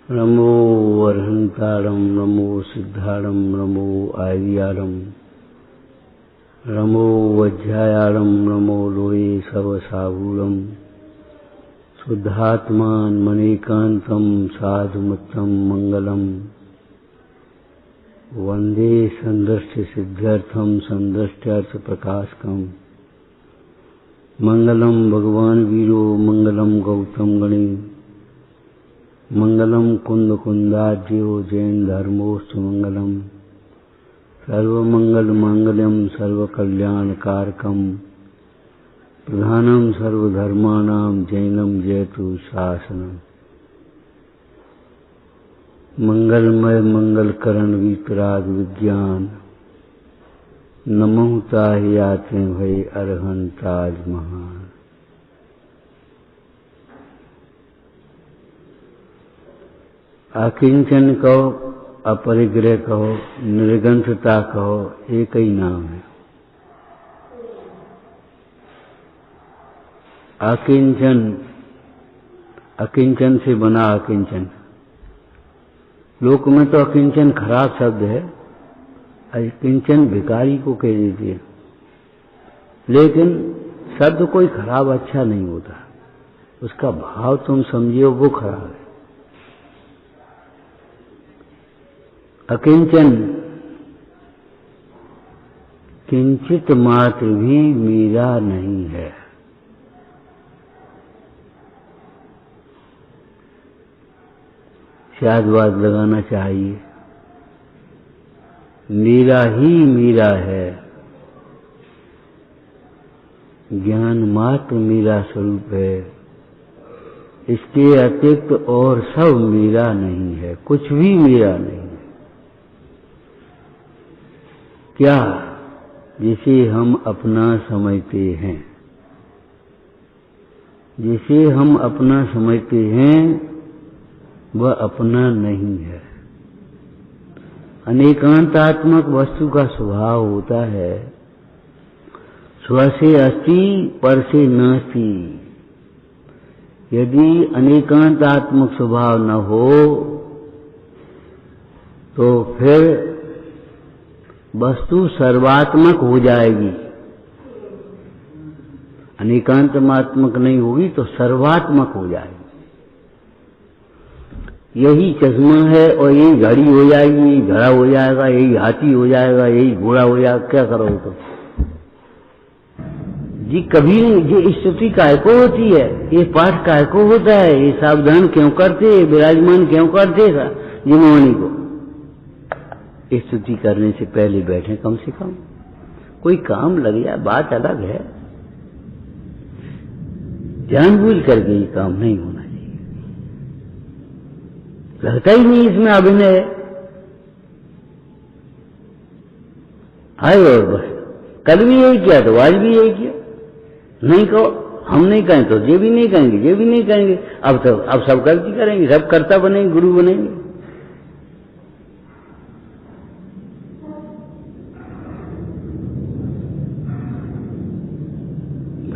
नमो अर्हंतारं नमो सिद्धारं नमो आर्यारं नमो वज्रायारं नमो लोये सर्वसाहूरं शुद्धात्मान मणिकान्तं साधुमत्तं मंगलम वंदे संदृष्टि सिद्ध्यर्थम संदृष्ट्यर्थ प्रकाशकम मंगलम भगवान वीरो मंगलम गौतम गणे मंगलम कुंद कुंदाज्यो जैन धर्मोस्तु मंगलम सर्वमंगल मांगल्यम सर्वकल्याणकारकम प्रधानम सर्वधर्माणां जैनम जयतु शासनम मंगलमय मंगलकरण वितराग विज्ञान नमो ताहि आते भय अरहंताज महान। अकिंचन कहो, अपरिग्रह कहो, निर्गंथता कहो, एक ही नाम है। अकिंचन, अकिंचन से बना अकिंचन। लोक में तो अकिंचन खराब शब्द है, अकिंचन भिखारी को कह दीजिए, लेकिन शब्द कोई खराब अच्छा नहीं होता, उसका भाव तुम समझिए वो खराब है। अकिंचन किंचित मात्र भी मेरा नहीं है। शादवाद लगाना चाहिए, मेरा ही मेरा है, ज्ञान मात्र मेरा स्वरूप है, इसके अतिरिक्त और सब मेरा नहीं है, कुछ भी मेरा नहीं है। क्या जिसे हम अपना समझते हैं, जिसे हम अपना समझते हैं वह अपना नहीं है। अनेकांतात्मक वस्तु का स्वभाव होता है स्व से अस्ति पर से नास्ति। यदि अनेकांतात्मक स्वभाव न हो तो फिर वस्तु सर्वात्मक हो जाएगी। अनेकांतमात्मक नहीं होगी तो सर्वात्मक हो जाएगी। यही चश्मा है और यही घड़ी हो जाएगी, यही घड़ा हो जाएगा, यही हाथी हो जाएगा, यही घोड़ा हो जाएगा, क्या करोगे तो? जी कभी नहीं। ये स्तुति काय को होती है, ये पाठ काय को होता है, ये सावधान क्यों करते, विराजमान क्यों करते जिनवाणी को? स्तुति करने से पहले बैठे कम से कम, कोई काम लग जाए बात अलग है, जानबूझ करके ये काम नहीं होना चाहिए। लगता ही नहीं इसमें अभिनय है और बस कल भी यही किया तो आज भी यही किया। नहीं कहो, हम नहीं कहें तो ये भी नहीं कहेंगे, ये भी नहीं कहेंगे। अब सब गलती करेंगे, सब कर्ता बनेंगे, गुरु बनेंगे।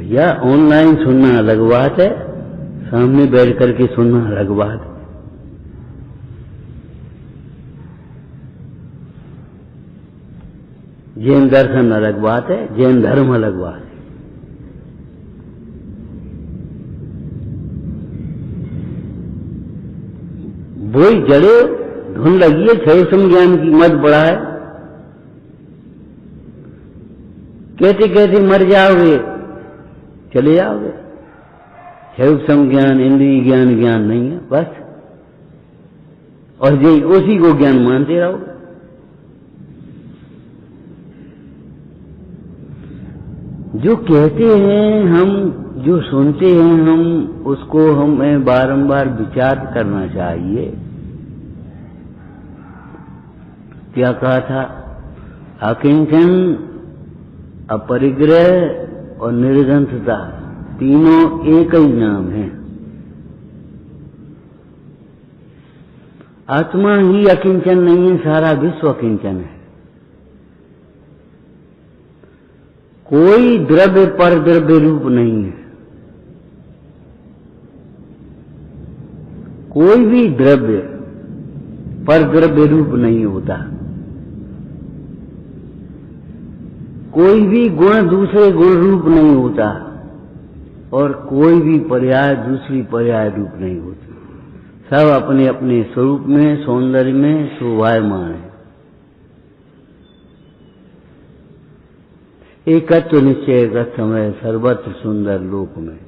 या ऑनलाइन सुनना अलग बात है, सामने बैठ करके सुनना अलग बात है। जैन दर्शन अलग बात है, जैन धर्म अलग बात है। वही जड़े धुन लगी है, क्षय संज्ञान की मत बढ़ा है। कहते कहते मर जाओगे, चले जाओगे। क्षय संज्ञान इंद्रिय ज्ञान ज्ञान नहीं है बस, और यही उसी को ज्ञान मानते रहो। जो कहते हैं हम, जो सुनते हैं हम, उसको हमें बारंबार विचार करना चाहिए। क्या कहा था? अकिंचन, अपरिग्रह और निर्गंथता तीनों एक ही नाम है। आत्मा ही अकिंचन नहीं है, सारा विश्व अकिंचन है। कोई द्रव्य पर द्रव्य रूप नहीं है। कोई भी द्रव्य पर द्रव्य रूप नहीं होता। कोई भी गुण दूसरे गुण रूप नहीं होता और कोई भी पर्याय दूसरी पर्याय रूप नहीं होती। सब अपने अपने स्वरूप में, सौंदर्य में शोभायमान है। एकत्व निश्चय का समय सर्वत्र सुंदर लोक में।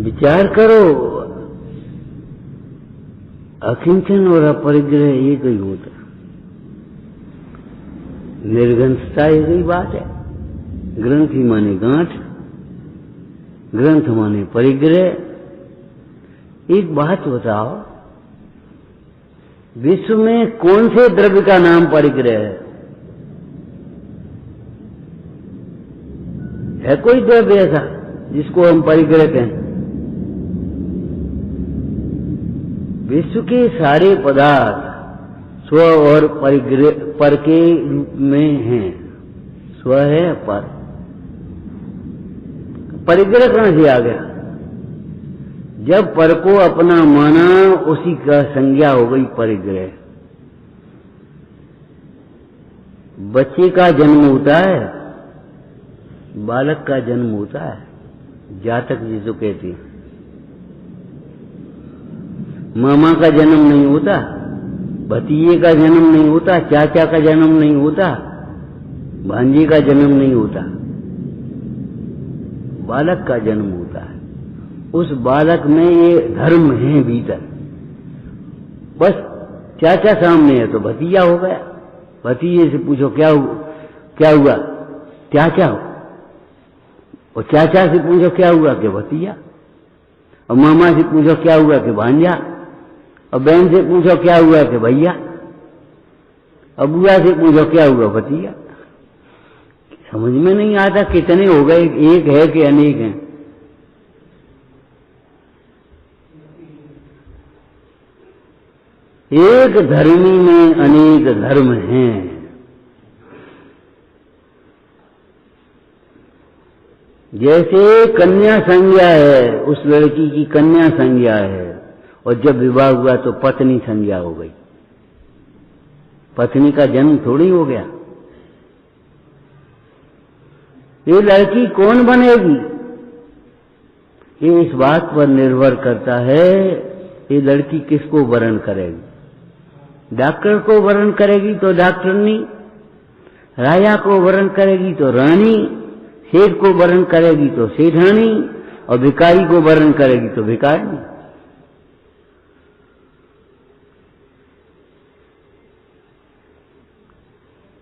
विचार करो, अकिंचन और अपरिग्रह एक ही होता। निर्ग्रंथता एक ही बात है। ग्रंथि माने गांठ, ग्रंथ माने परिग्रह। एक बात बताओ, विश्व में कौन से द्रव्य का नाम परिग्रह है कोई द्रव्य ऐसा जिसको हम परिग्रह कहें? विश्व के सारे पदार्थ स्व और परिग्रह पर के रूप में हैं। स्व है पर, परिग्रह कहां से आ गया? जब पर को अपना माना उसी का संज्ञा हो गई परिग्रह। बच्चे का जन्म होता है, बालक का जन्म होता है, जातक जिसको कहते हैं। मामा का जन्म नहीं होता, भतीजे का जन्म नहीं होता, चाचा का जन्म नहीं होता, भांजे का जन्म नहीं होता, बालक का जन्म होता है। उस बालक में ये धर्म है भीतर। बस चाचा सामने है तो भतीजा हो गया। भतीजे से पूछो क्या हुआ? चाचा हो। और चाचा से पूछो क्या हुआ? कि भतीजा। और मामा से पूछो क्या हुआ? कि भांजा। और बहन से पूछो क्या हुआ? कि भैया। और बुआ से पूछो क्या हुआ? भतीजा। समझ में नहीं आता कितने हो गए, एक है कि अनेक हैं? एक धर्मी में अनेक धर्म हैं। जैसे कन्या संज्ञा है, उस लड़की की कन्या संज्ञा है, और जब विवाह हुआ तो पत्नी संज्ञा हो गई। पत्नी का जन्म थोड़ी हो गया। ये लड़की कौन बनेगी? ये इस बात पर निर्भर करता है ये लड़की किसको वरण करेगी। डॉक्टर को वरण करेगी तो डॉक्टरनी, राजा को वरण करेगी तो रानी, सेठ को वरण करेगी तो सेठानी, और भिखारी को वरण करेगी तो भिखारी।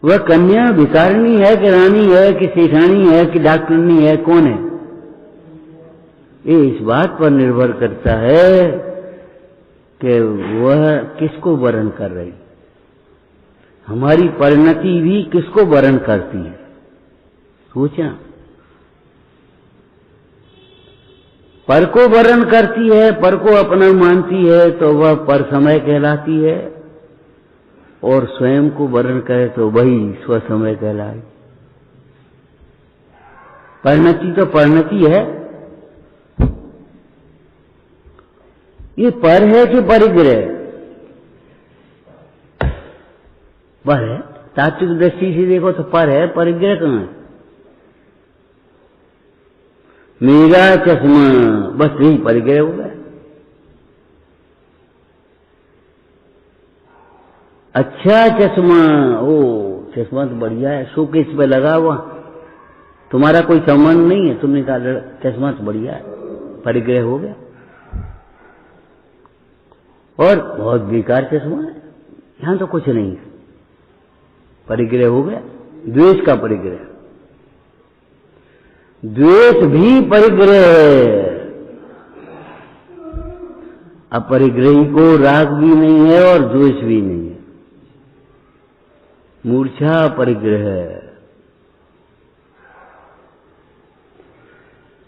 वह कन्या भिखारिणी है कि रानी है कि सेठानी है कि डॉक्टरनी है, कौन है? ये इस बात पर निर्भर करता है कि वह किसको वरण कर रही। हमारी परिणति भी किसको वरण करती है? सोचा, पर को वरण करती है, पर को अपना मानती है तो वह पर समय कहलाती है, और स्वयं को वरण करे तो वही स्व समय कहलाए। परिणति तो परिणति है। ये पर है कि परिग्रह? पर है। तात्विक दृष्टि से देखो तो पर है, परिग्रह कहां है? मेरा चश्मा, बस यही परिग्रह हो गया। अच्छा चश्मा, ओ चश्मा तो बढ़िया है, शोकेस पे लगा हुआ, तुम्हारा कोई संबंध नहीं है, तुमने कहा चश्मा तो बढ़िया है, परिग्रह हो गया। और बहुत बेकार चश्मा है, यहां तो कुछ नहीं है, परिग्रह हो गया। द्वेष का परिग्रह, द्वेष भी परिग्रह है। अपरिग्रही को राग भी नहीं है और द्वेष भी नहीं है। मूर्छा परिग्रह है।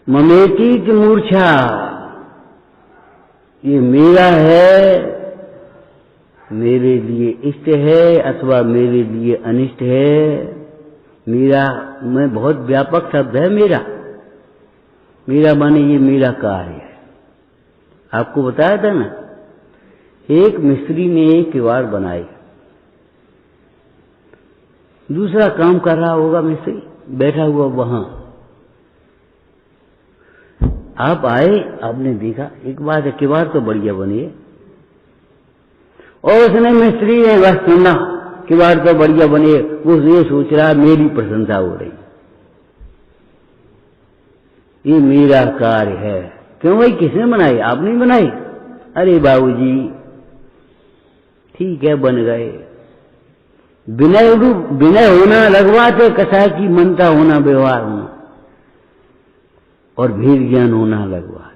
ममेति की मूर्छा, ये मेरा है, मेरे लिए इष्ट है अथवा मेरे लिए अनिष्ट है। मेरा में बहुत व्यापक शब्द है मेरा। मीरा माने ये मीरा कार्य है। आपको बताया था ना, एक मिस्त्री ने एक किवाड़ बनाई, दूसरा काम कर रहा होगा मिस्त्री, बैठा हुआ वहां। आप आए, आपने देखा एक बात है, किवाड़ तो बढ़िया बनी है, और उसने मिस्त्री ने बस सुना किवाड़ तो बढ़िया बने, वो ये सोच रहा मेरी प्रशंसा हो रही, ये मेरा कार्य है। क्यों भाई, किसने बनाई? आपने बनाई? अरे बाबूजी ठीक है, बन गए। विनय होना लगवाते, कसाय की मनता होना, व्यवहार होना, और भेद ज्ञान होना लगवा।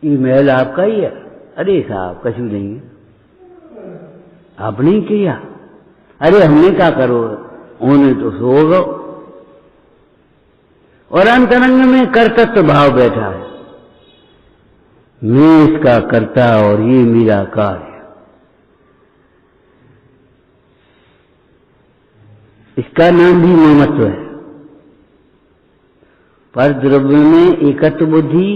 ये महल आपका ही है? अरे साहब कछु नहीं है, आपने ही किया। अरे हमने क्या करो, उन्हें तो सो गो। और अंतरंग में कर्तृत्व भाव बैठा है, मैं इसका करता और ये मेरा कार्य। इसका नाम भी ममत्व है। पर द्रव्य में एकत्व बुद्धि,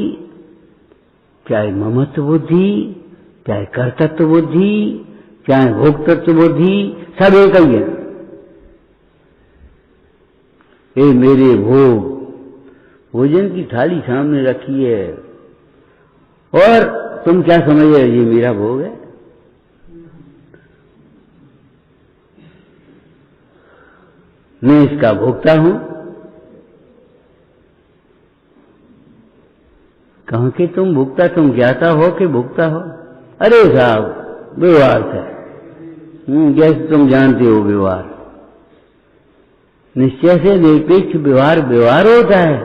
चाहे ममत्व बुद्धि, चाहे कर्तृत्व बुद्धि, चाहे भोक्तृत्व बुद्धि, सब एक ही है। ये मेरे भोग, भोजन की थाली सामने रखी है और तुम क्या समझ रहे हो, ये मेरा भोग है? मैं इसका भोक्ता हूं। कहां के तुम भोक्ता, तुम ज्ञाता हो कि भोक्ता हो? अरे साहब व्यवहार है, जैसे तुम जानते हो व्यवहार, निश्चय से निरपेक्ष व्यवहार व्यवहार होता है।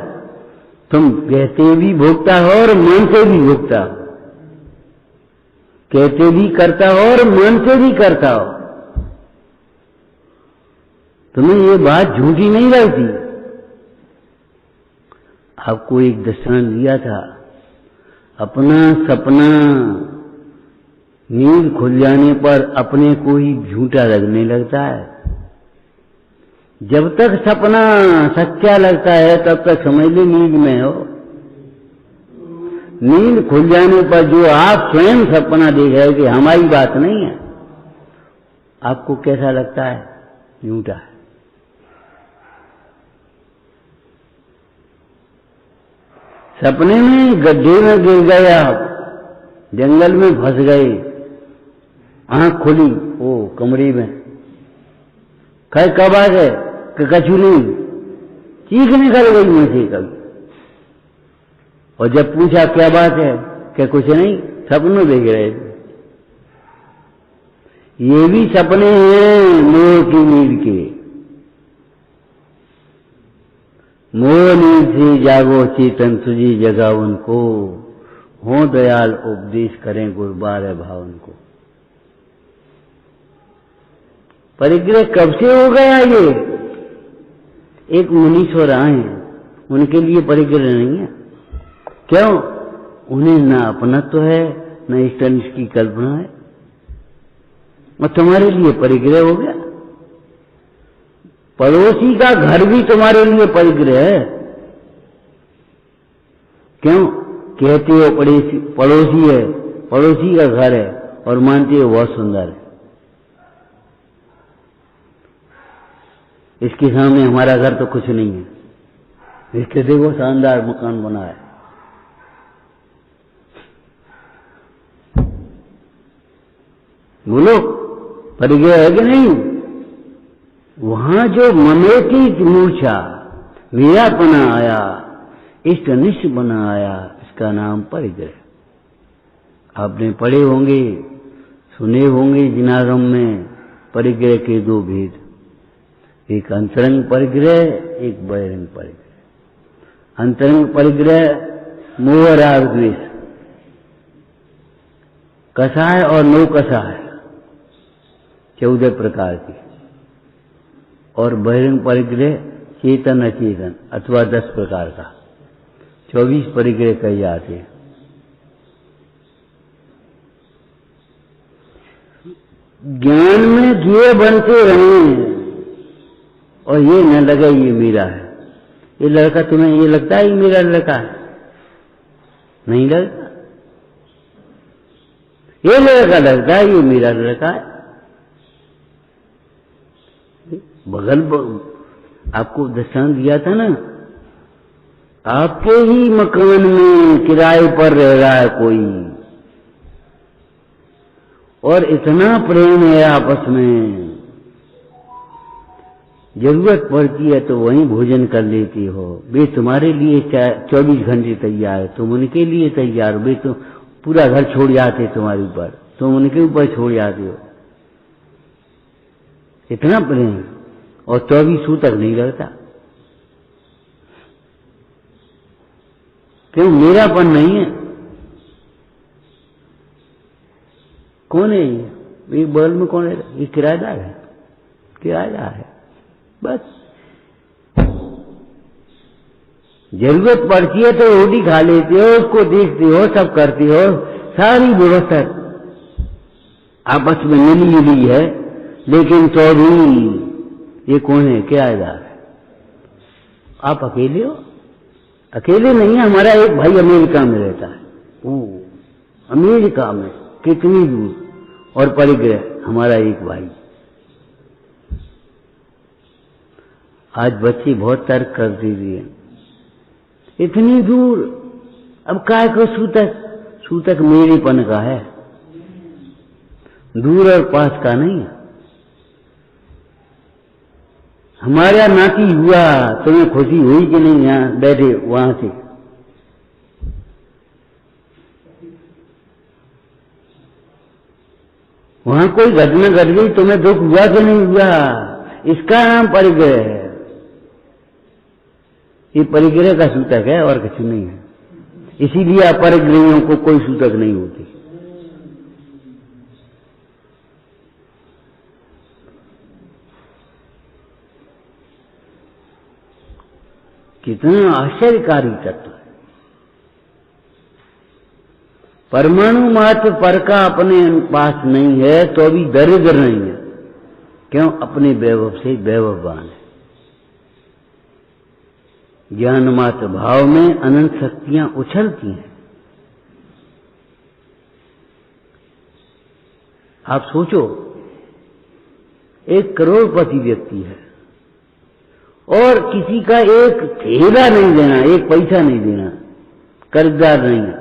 तुम कहते भी भोगता हो और मन से भी भोगता हो, कहते भी करता हो और मन से भी करता हो। तुम्हें ये बात झूठी नहीं लगती? आपको एक दृष्टांत दिया था, अपना सपना नींद खुल जाने पर अपने को ही झूठा लगने लगता है। जब तक सपना सच्चा लगता है तब तक समझ लो नींद में हो। नींद खुल जाने पर जो आप स्वयं सपना देख रहे हो कि हमारी बात नहीं है, आपको कैसा लगता है? झूठा है। सपने में गड्ढे में गिर गए आप, जंगल में फंस गए, आंख खुली ओ कमरे में, कब आ गए कि कछु नहीं, चीख निकल गई मुंह से कभी। और जब पूछा क्या बात है, क्या कुछ नहीं, सपनों देख रहे थे। ये भी सपने हैं मोह की नींद के। मोह नींद से जागो चेतन तुझी जगा उनको, हो दयाल उपदेश करें गुरबार है भावन को। परिग्रह कब से हो गया ये? एक मुनीश्वर आए, उनके लिए परिग्रह नहीं है। क्यों? उन्हें ना अपनत्व है, न इष्टनिष्ठ की कल्पना है, और तुम्हारे लिए परिग्रह हो गया। पड़ोसी का घर भी तुम्हारे लिए परिग्रह है। क्यों? कहते हो पड़ोसी है, पड़ोसी का घर है, और मानते हो बहुत सुंदर है। इसके सामने हमारा घर तो कुछ नहीं है, इसके देखो शानदार मकान बना है। बोलो परिग्रह है कि नहीं? वहां जो ममेटी मूर्छा, मेरापना आया, इष्टनिष्ठ बना आया, इसका नाम परिग्रह। आपने पढ़े होंगे, सुने होंगे जिनागम में परिग्रह के दो भेद, एक अंतरंग परिग्रह, एक बहिरंग परिग्रह। अंतरंग परिग्रह मोह राग द्वेष, कसाय और नो कसाय 14 प्रकार की, और बहिरंग परिग्रह चेतन अचेतन अथवा 10 प्रकार का 24 परिग्रह कहे जाते हैं। ज्ञान में दिए बनते रहें और ये न लगे ये मेरा है। ये लड़का तुम्हें ये लगता है ये मेरा लड़का है? नहीं लगता। ये लड़का लगता है ये मेरा लड़का है। बगल आपको दृष्टांत दिया था ना, आपके ही मकान में किराए पर रह रहा है कोई और इतना प्रेम है आपस में, जरूरत पड़ती है तो वहीं भोजन कर लेती हो। वे तुम्हारे लिए 24 घंटे तैयार है, तुम उनके लिए तैयार हो। वे तो पूरा घर छोड़ जाते तुम्हारे ऊपर, तुम उनके ऊपर छोड़ जाते हो। इतना प्रेम और 24 तक नहीं लगता। क्यों? मेरापन नहीं है। कौन है ये बगल में? कौन है? ये किराएदार है, किराएदार है बस। जरूरत पड़ती है तो रोटी खा लेते हो, उसको देखते हो, सब करते हो, सारी व्यवस्था आपस में मिली जुली है। लेकिन तो भी ये कौन है? किराएदार है। आप अकेले हो? अकेले नहीं है। हमारा एक भाई अमेरिका में रहता है। वो अमेरिका में कितनी दूर और परिग्रह हमारा एक भाई। आज बच्चे बहुत तर्क कर दीजिए, इतनी दूर, अब काय को सूतक? सूतक मेरेपन का है, दूर और पास का नहीं। हमारा नाती हुआ, तुम्हें खुशी हुई कि नहीं? यहां बैठे वहां से वहां कोई घटना घट गई, तुम्हें दुख हुआ कि नहीं हुआ? इसका नाम परिग्रह है। ये परिग्रह का सूतक है और कुछ नहीं है। इसीलिए अपरिग्रहियों को कोई सूतक नहीं होती। कितना आश्चर्यकारी तत्व है। परमाणु मात्र पर का अपने पास नहीं है तो भी दरिद्र नहीं है। क्यों? अपने वैभव से वैभववान है। ज्ञान मात्र भाव में अनंत शक्तियां उछलती हैं। आप सोचो, 1 करोड़पति व्यक्ति है और किसी का एक ठेला नहीं देना, एक पैसा नहीं देना, कर्जदार नहीं है।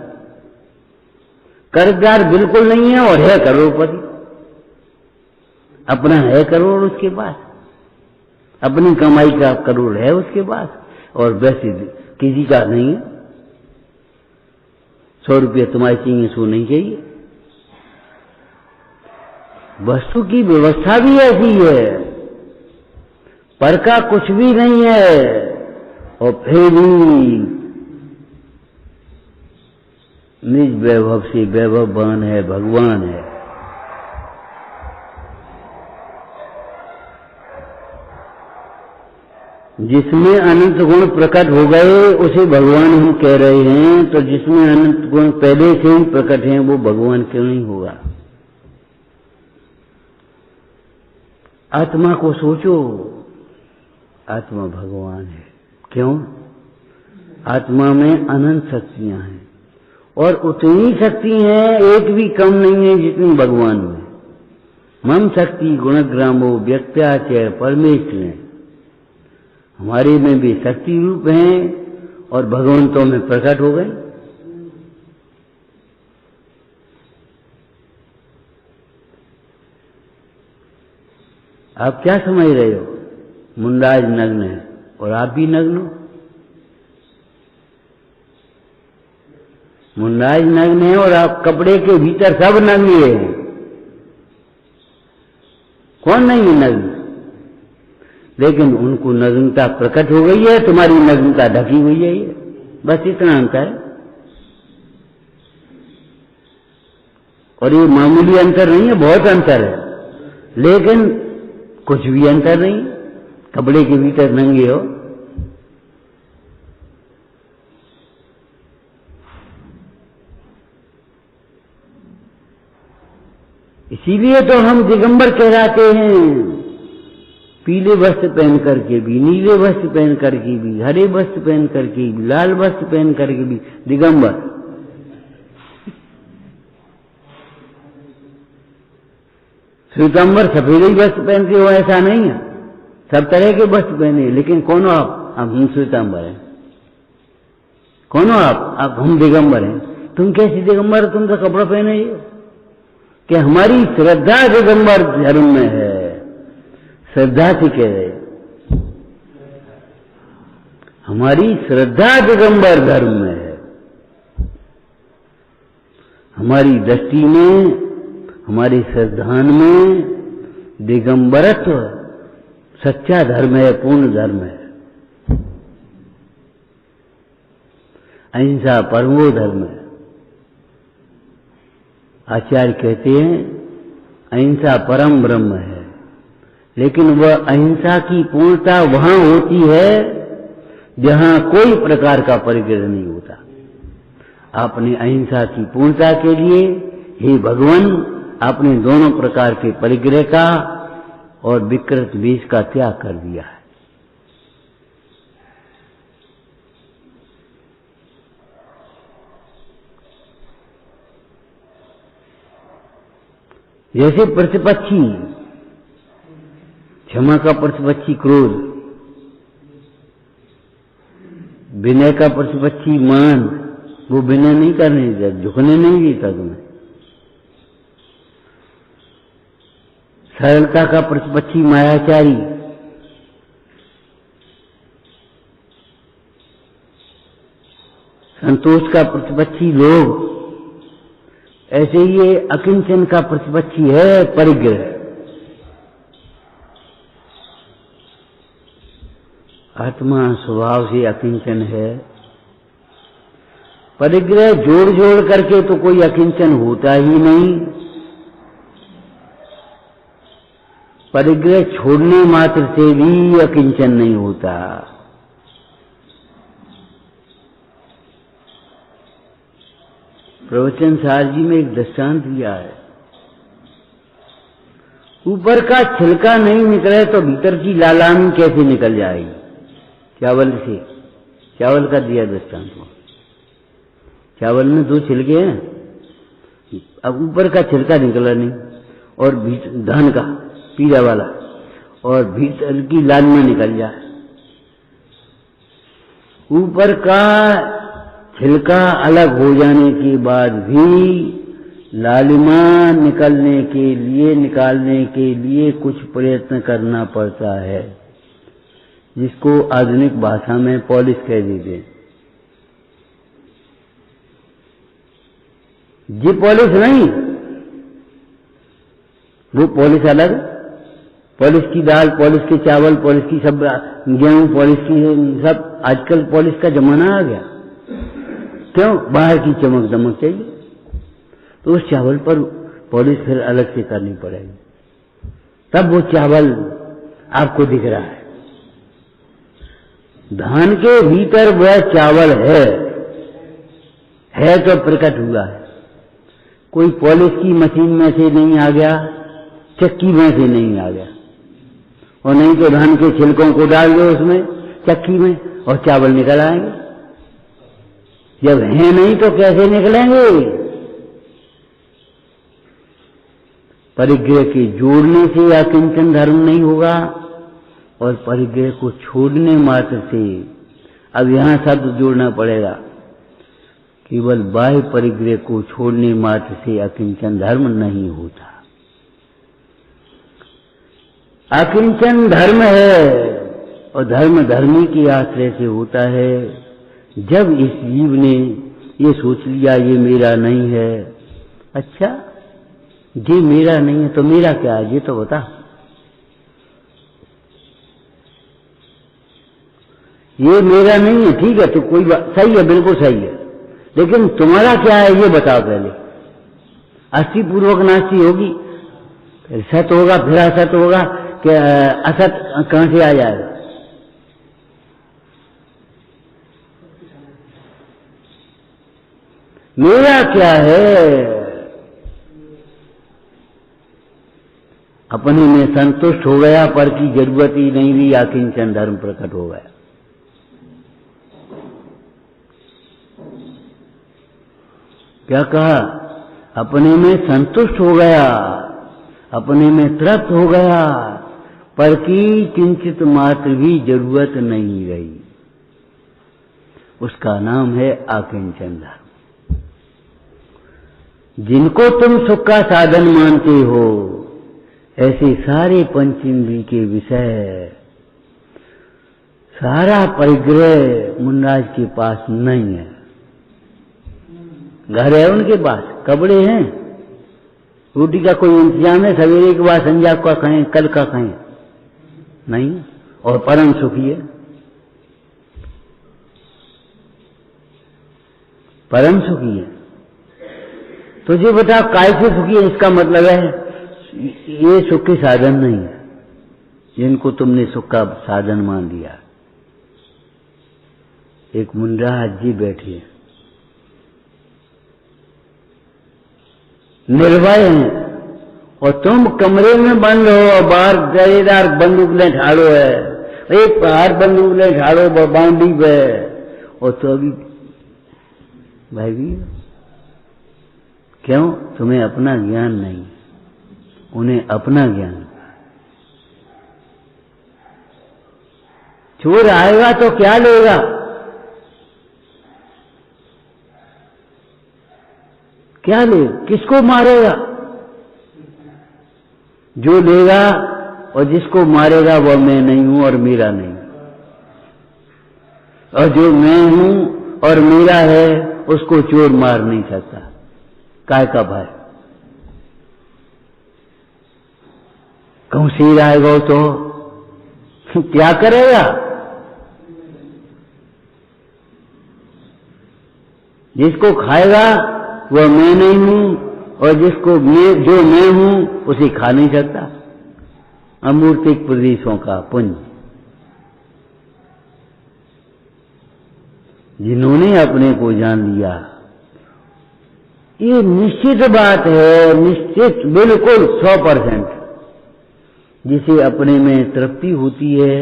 कर्जदार बिल्कुल नहीं है और है करोड़पति। अपना है करोड़ उसके पास, अपनी कमाई का करोड़ है उसके पास, और वैसे किसी का नहीं है। 100 रुपये तुम्हारे चाहिए, 100 नहीं चाहिए। वस्तु की व्यवस्था भी ऐसी है, पर का कुछ भी नहीं है और फिर भी निज वैभव से वैभववान है, भगवान है। जिसमें अनंत गुण प्रकट हो गए उसे भगवान हम कह रहे हैं, तो जिसमें अनंत गुण पहले से ही प्रकट हैं वो भगवान क्यों नहीं होगा? आत्मा को सोचो, आत्मा भगवान है। क्यों? आत्मा में अनंत शक्तियां हैं और उतनी शक्ति है, एक भी कम नहीं है जितनी भगवान में। मम शक्ति गुणग्रामो व्यक्त्याच परमेश्वर, हमारे में भी शक्ति रूप हैं और भगवंतों में प्रकट हो गए। आप क्या समझ रहे हो? मुंडाज नग्न है और आप भी नग्न हो। मुंडाज नग्न है और आप कपड़े के भीतर सब नग्न है। कौन नहीं है नग्न? लेकिन उनको नग्नता प्रकट हो गई है, तुम्हारी नग्नता ढकी हुई है। ये बस इतना अंतर है। और ये मामूली अंतर नहीं है, बहुत अंतर है। लेकिन कुछ भी अंतर नहीं, कपड़े के भीतर नंगे हो। इसीलिए तो हम दिगंबर कहलाते हैं। पीले वस्त्र पहन करके भी, नीले वस्त्र पहन करके भी, हरे वस्त्र पहन करके भी, लाल वस्त्र पहन करके भी दिगंबर। श्वेतांबर सफेद ही वस्त्र पहनते हो ऐसा नहीं है, सब तरह के वस्त्र पहने। लेकिन कौन हो आप? हम श्वेतांबर हैं। कौन हो आप? हम दिगंबर हैं। तुम कैसे दिगंबर? तुम तो कपड़ा पहने हो। कि हमारी श्रद्धा दिगंबर धर्म में है। श्रद्धा से कह रहे, हमारी श्रद्धा दिगंबर धर्म में है। हमारी दृष्टि में, हमारी श्रद्धान में दिगंबरत्व सच्चा धर्म है, पूर्ण धर्म है। अहिंसा परमो धर्म है। आचार्य कहते हैं अहिंसा परम ब्रह्म है। लेकिन वह अहिंसा की पूर्णता वहां होती है जहां कोई प्रकार का परिग्रह नहीं होता। आपने अहिंसा की पूर्णता के लिए हे भगवान आपने दोनों प्रकार के परिग्रह का और विकृत वेश का त्याग कर दिया है। जैसे प्रतिपक्षी, क्षमा का प्रतिपक्षी क्रोध, विनय का प्रतिपक्षी मान, वो विनय नहीं करने देता, झुकने नहीं देता तुम्हें। सरलता का प्रतिपक्षी मायाचारी, संतोष का प्रतिपक्षी लोभ, ऐसे ही ये अकिंचन का प्रतिपक्षी है परिग्रह। आत्मा स्वभाव से अकिंचन है। परिग्रह जोड़ जोड़ करके तो कोई अकिंचन होता ही नहीं। परिग्रह छोड़ने मात्र से भी अकिंचन नहीं होता। प्रवचन सार जी में एक दृष्टांत दिया है। ऊपर का छिलका नहीं निकले तो भीतर की लालामी कैसे निकल जाएगी? चावल से, चावल का दिया दृष्टांत। चावल में दो छिलके हैं, अब ऊपर का छिलका निकला नहीं और धान का पीला वाला, और भीतर की लालिमा निकल जाए। ऊपर का छिलका अलग हो जाने के बाद भी लालिमा निकालने के लिए कुछ प्रयत्न करना पड़ता है, जिसको आधुनिक भाषा में पॉलिश कह देते हैं। ये पॉलिश नहीं, वो पॉलिश अलग। पॉलिश की दाल, पॉलिश के चावल, पॉलिश की सब गेहूं, पॉलिश की सब, आजकल पॉलिश का जमाना आ गया। क्यों? बाहर की चमक दमक चाहिए, तो उस चावल पर पॉलिश फिर अलग से करनी पड़ेगी, तब वो चावल आपको दिख रहा है। धान के भीतर वह चावल है तो प्रकट हुआ है। कोई पॉलिश की मशीन में से नहीं आ गया, चक्की में से नहीं आ गया, और नहीं तो धान के छिलकों को डाल दो उसमें चक्की में और चावल निकल आएंगे। जब है नहीं तो कैसे निकलेंगे? परिग्रह के जोड़ने से अकिंचन धर्म नहीं होगा, और परिग्रह को छोड़ने मात्र से, अब यहां शब्द जोड़ना पड़ेगा, केवल बाह्य परिग्रह को छोड़ने मात्र से अकिंचन धर्म नहीं होता। अकिंचन धर्म है, और धर्म धर्मी के आश्रय से होता है। जब इस जीव ने ये सोच लिया ये मेरा नहीं है, अच्छा ये मेरा नहीं है तो मेरा क्या है ये तो बता। ये मेरा नहीं है, ठीक है, तो कोई बात सही है, बिल्कुल सही है, लेकिन तुम्हारा क्या है ये बताओ पहले। अस्थि पूर्वक नास्ति होगी, फिर सत होगा, फिर असत होगा, कि असत कहां से आ जाएगा? मेरा क्या है? अपने में संतुष्ट हो गया, पर की जरूरत ही नहीं रही, अकिंचन धर्म प्रकट हो गया। क्या कहा? अपने में संतुष्ट हो गया, अपने में तृप्त हो गया, पर की किंचित मात्र भी जरूरत नहीं रही। उसका नाम है अकिंचन धर्म। जिनको तुम सुख का साधन मानते हो, ऐसे सारे पंचेंद्रिय के विषय, सारा परिग्रह मुनराज के पास नहीं है। घर है उनके पास, कपड़े हैं, रोटी का कोई इंतजाम है, सवेरे के बाद संध्या का खाएं, कल का खाएं, नहीं। और परम सुखी है, परम सुखी है। तुझे बता काय से सुखी है? इसका मतलब है ये सुख के साधन नहीं है, जिनको तुमने सुख का साधन मान लिया। एक मुनराज जी बैठी है, निर्भय हैं, और तुम कमरे में बंद हो और बाहर जरेदार बंदूक ले ठाड़ो है, एक बाहर बंदूक ले ठाड़ो बाउंड्री पे, और तो अभी भाई भी क्यों? तुम्हें अपना ज्ञान नहीं, उन्हें अपना ज्ञान। चोर आएगा तो क्या लेगा? क्या ले, किसको मारेगा? जो लेगा और जिसको मारेगा वह मैं नहीं हूं और मेरा नहीं, और जो मैं हूं और मेरा है उसको चोर मार नहीं सकता। काय का भाई? कहूं शेर आएगा तो क्या करेगा? जिसको खाएगा वह मैं नहीं हूं, और जिसको जो मैं हूं उसे खा नहीं सकता। अमूर्तिक प्रदेशों का पुंज, जिन्होंने अपने को जान लिया, ये निश्चित बात है, निश्चित बिल्कुल 100%। जिसे अपने में तृप्ति होती है,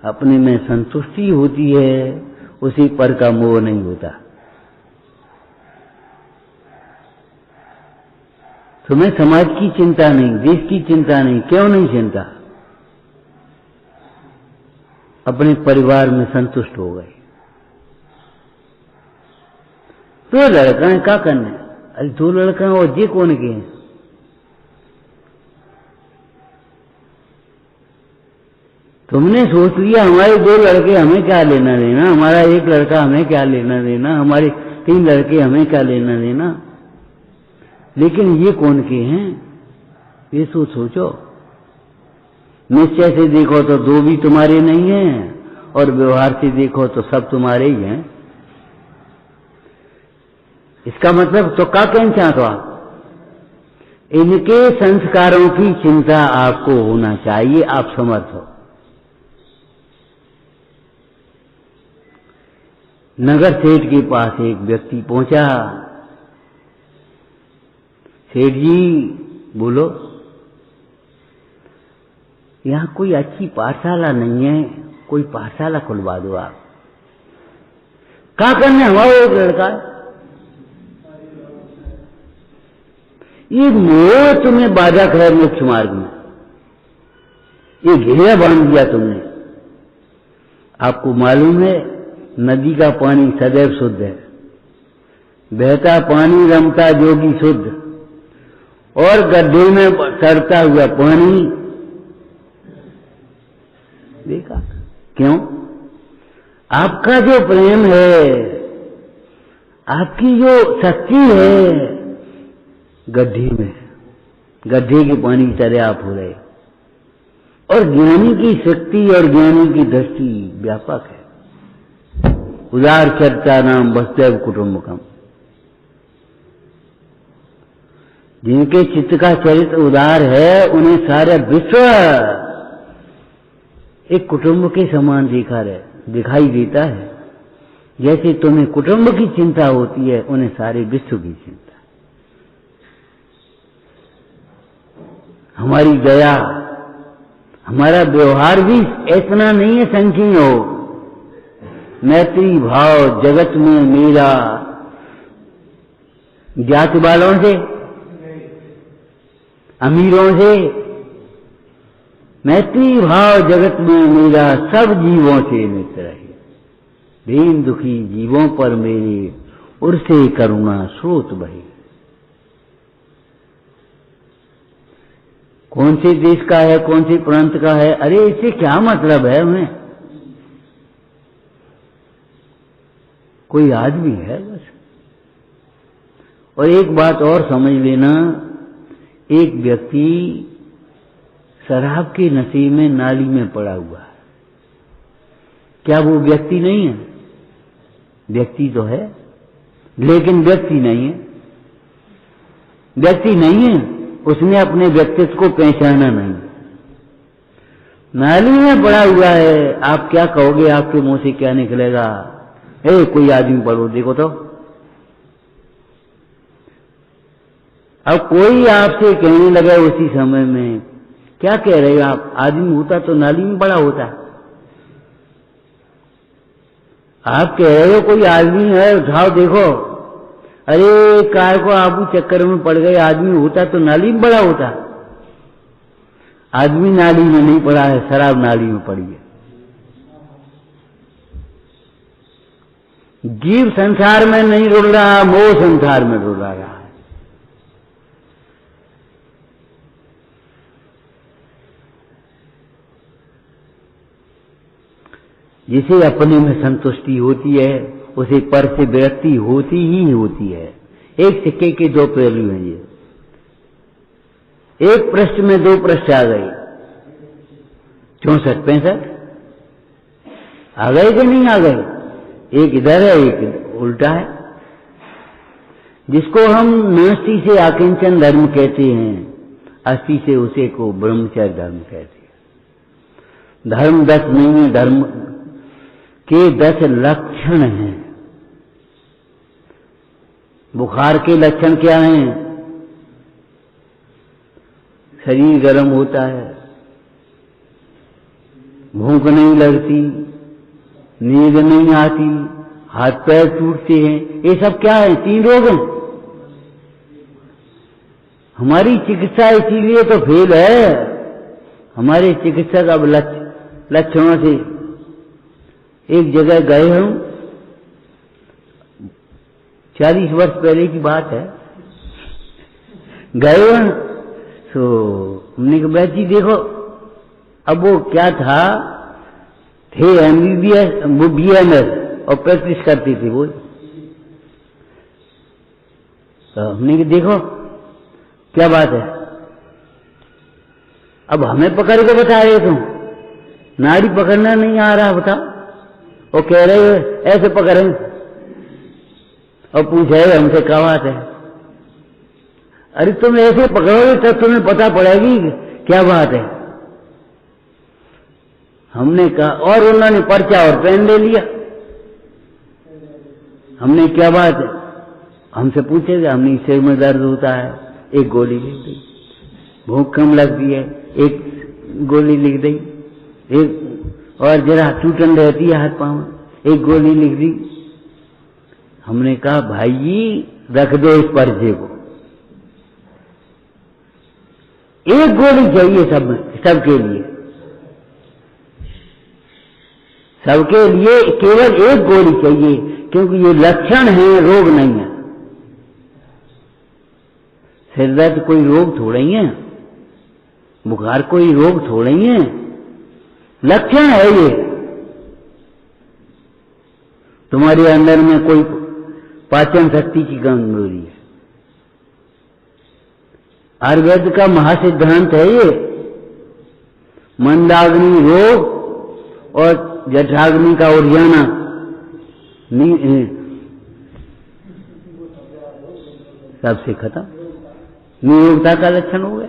अपने में संतुष्टि होती है, उसी पर का मोह नहीं होता। तुम्हें समाज की चिंता नहीं, देश की चिंता नहीं। क्यों नहीं चिंता? अपने परिवार में संतुष्ट हो गए। तो लड़का है, क्या करना है? अरे 2 लड़का और जे कौन के हैं? तुमने सोच लिया हमारे 2 लड़के हमें क्या लेना देना, हमारा 1 लड़का हमें क्या लेना देना, हमारे 3 लड़के हमें क्या लेना देना। लेकिन ये कौन के हैं? ये सोचो। निश्चय से देखो तो 2 भी तुम्हारे नहीं हैं, और व्यवहार से देखो तो सब तुम्हारे ही हैं। इसका मतलब तो क्या कहना चाहते हो आप? इनके संस्कारों की चिंता आपको होना चाहिए, आप समर्थ हो। नगर सेठ के पास एक व्यक्ति पहुंचा। सेठ जी बोलो, यहां कोई अच्छी पाठशाला नहीं है, कोई पाठशाला खुलवा दो आप। क्या करना? हमारा एक लड़का है, ये मोह तुम्हें बाधक है मोक्ष मार्ग में, ये घेरा बांध दिया तुमने। आपको मालूम है नदी का पानी सदैव शुद्ध है, बहता पानी रमता जोगी शुद्ध, और गड्ढे में सड़ता हुआ पानी देखा। क्यों? आपका जो प्रेम है, आपकी जो शक्ति है, गड्ढे में, गड्ढे के पानी की तरह आप हो रहे। और ज्ञानी की शक्ति और ज्ञानी की दृष्टि व्यापक है। उदार चर्चा नाम वसुदैव कुटुंबकम। जिनके चित्त का चरित्र उदार है, उन्हें सारा विश्व एक कुटुंब के समान दिखाई देता है। जैसे तुम्हें कुटुंब की चिंता होती है, उन्हें सारे विश्व की चिंता। हमारी दया, हमारा व्यवहार भी इतना नहीं है संकीर्ण हो। मैत्री भाव जगत में मेरा, जाति वालों से, अमीरों से, मैत्री भाव जगत में मेरा, सब जीवों से मित्र है। दीन दुखी जीवों पर मेरे उर्से करुणा स्रोत बहे। कौन से देश का है, कौन से प्रांत का है, अरे इससे क्या मतलब है हमें। कोई आदमी है बस। और एक बात और समझ लेना, एक व्यक्ति शराब के नशे में नाली में पड़ा हुआ है, क्या वो व्यक्ति नहीं है? व्यक्ति तो है, लेकिन व्यक्ति नहीं है। व्यक्ति नहीं है, उसने अपने व्यक्तित्व को पहचाना नहीं। नाली में पड़ा हुआ है, आप क्या कहोगे? आपके मुंह से क्या निकलेगा? कोई आदमी पढ़ो, देखो तो। अब कोई आपसे कहने लगा उसी समय में, क्या कह रहे हो आप? आदमी होता तो नाली में पड़ा होता। आप कह रहे हो कोई आदमी है, उठाओ देखो। अरे कार को आप चक्कर में पड़ गए, आदमी होता तो नाली में पड़ा होता। आदमी नाली में नहीं पड़ा है, शराब नाली में पड़ी है। जीव संसार में नहीं रुल रहा, मोह संसार में रुला रहा है। जिसे अपने में संतुष्टि होती है, उसे पर से विरक्ति होती ही होती है। एक सिक्के के दो पहलू हैं ये। एक पृष्ठ में दो पृष्ठ आ गए, 64-65 आ गए कि नहीं आ गए? एक इधर है, एक उल्टा है। जिसको हम नास्ति से आकिंचन धर्म कहते हैं, अस्थि से उसे को ब्रह्मचर्य धर्म कहते हैं। धर्म 10 नहीं है, धर्म के 10 लक्षण हैं। बुखार के लक्षण क्या हैं? शरीर गर्म होता है, भूख नहीं लगती, नींद नहीं आती, हाथ पैर टूटते हैं। ये सब क्या है? 3 रोग हैं। हमारी चिकित्सा इसीलिए तो फेल है। हमारे चिकित्सक अब लक्षणों से, एक जगह गए हम, 40 वर्ष पहले की बात है, गए हैं तो हमने कहा बैठ जी देखो। अब वो क्या था, थे MBBS, वो BMS और प्रैक्टिस करती थी वो। तो हमने कहा देखो क्या बात है। अब हमें पकड़ के बता रहे तुम, नाड़ी पकड़ना नहीं आ रहा, बताओ। वो कह रहे हो ऐसे पकड़ें, और पूछे हमसे क्या बात है। अरे तुम ऐसे पकड़ोगे तब तुम्हें पता पड़ेगी क्या बात है। हमने कहा, और उन्होंने पर्चा और पेन ले लिया। हमने क्या बात है, हमसे पूछेगा, हमने सिर में दर्द होता है, एक गोली लिख दी। भूख कम लगती है, एक गोली लिख दी। एक और जरा टूटन रहती है हाथ पांव, एक गोली लिख दी। हमने कहा भाई जी रख दो इस पर्चे को, एक गोली चाहिए सबके लिए, सबके लिए केवल एक गोली चाहिए, क्योंकि ये लक्षण है, रोग नहीं है। सिर दर्द कोई रोग थोड़ा ही है, बुखार कोई रोग थोड़ा ही है, लक्षण है ये। तुम्हारे अंदर में कोई पाचन शक्ति की कमजोरी है। आयुर्वेद का महासिद्धांत है ये। मंदाग्नि रोग और जठराग्नि का उर्जाना सबसे खत्म, निरोगता का लक्षण हो गया।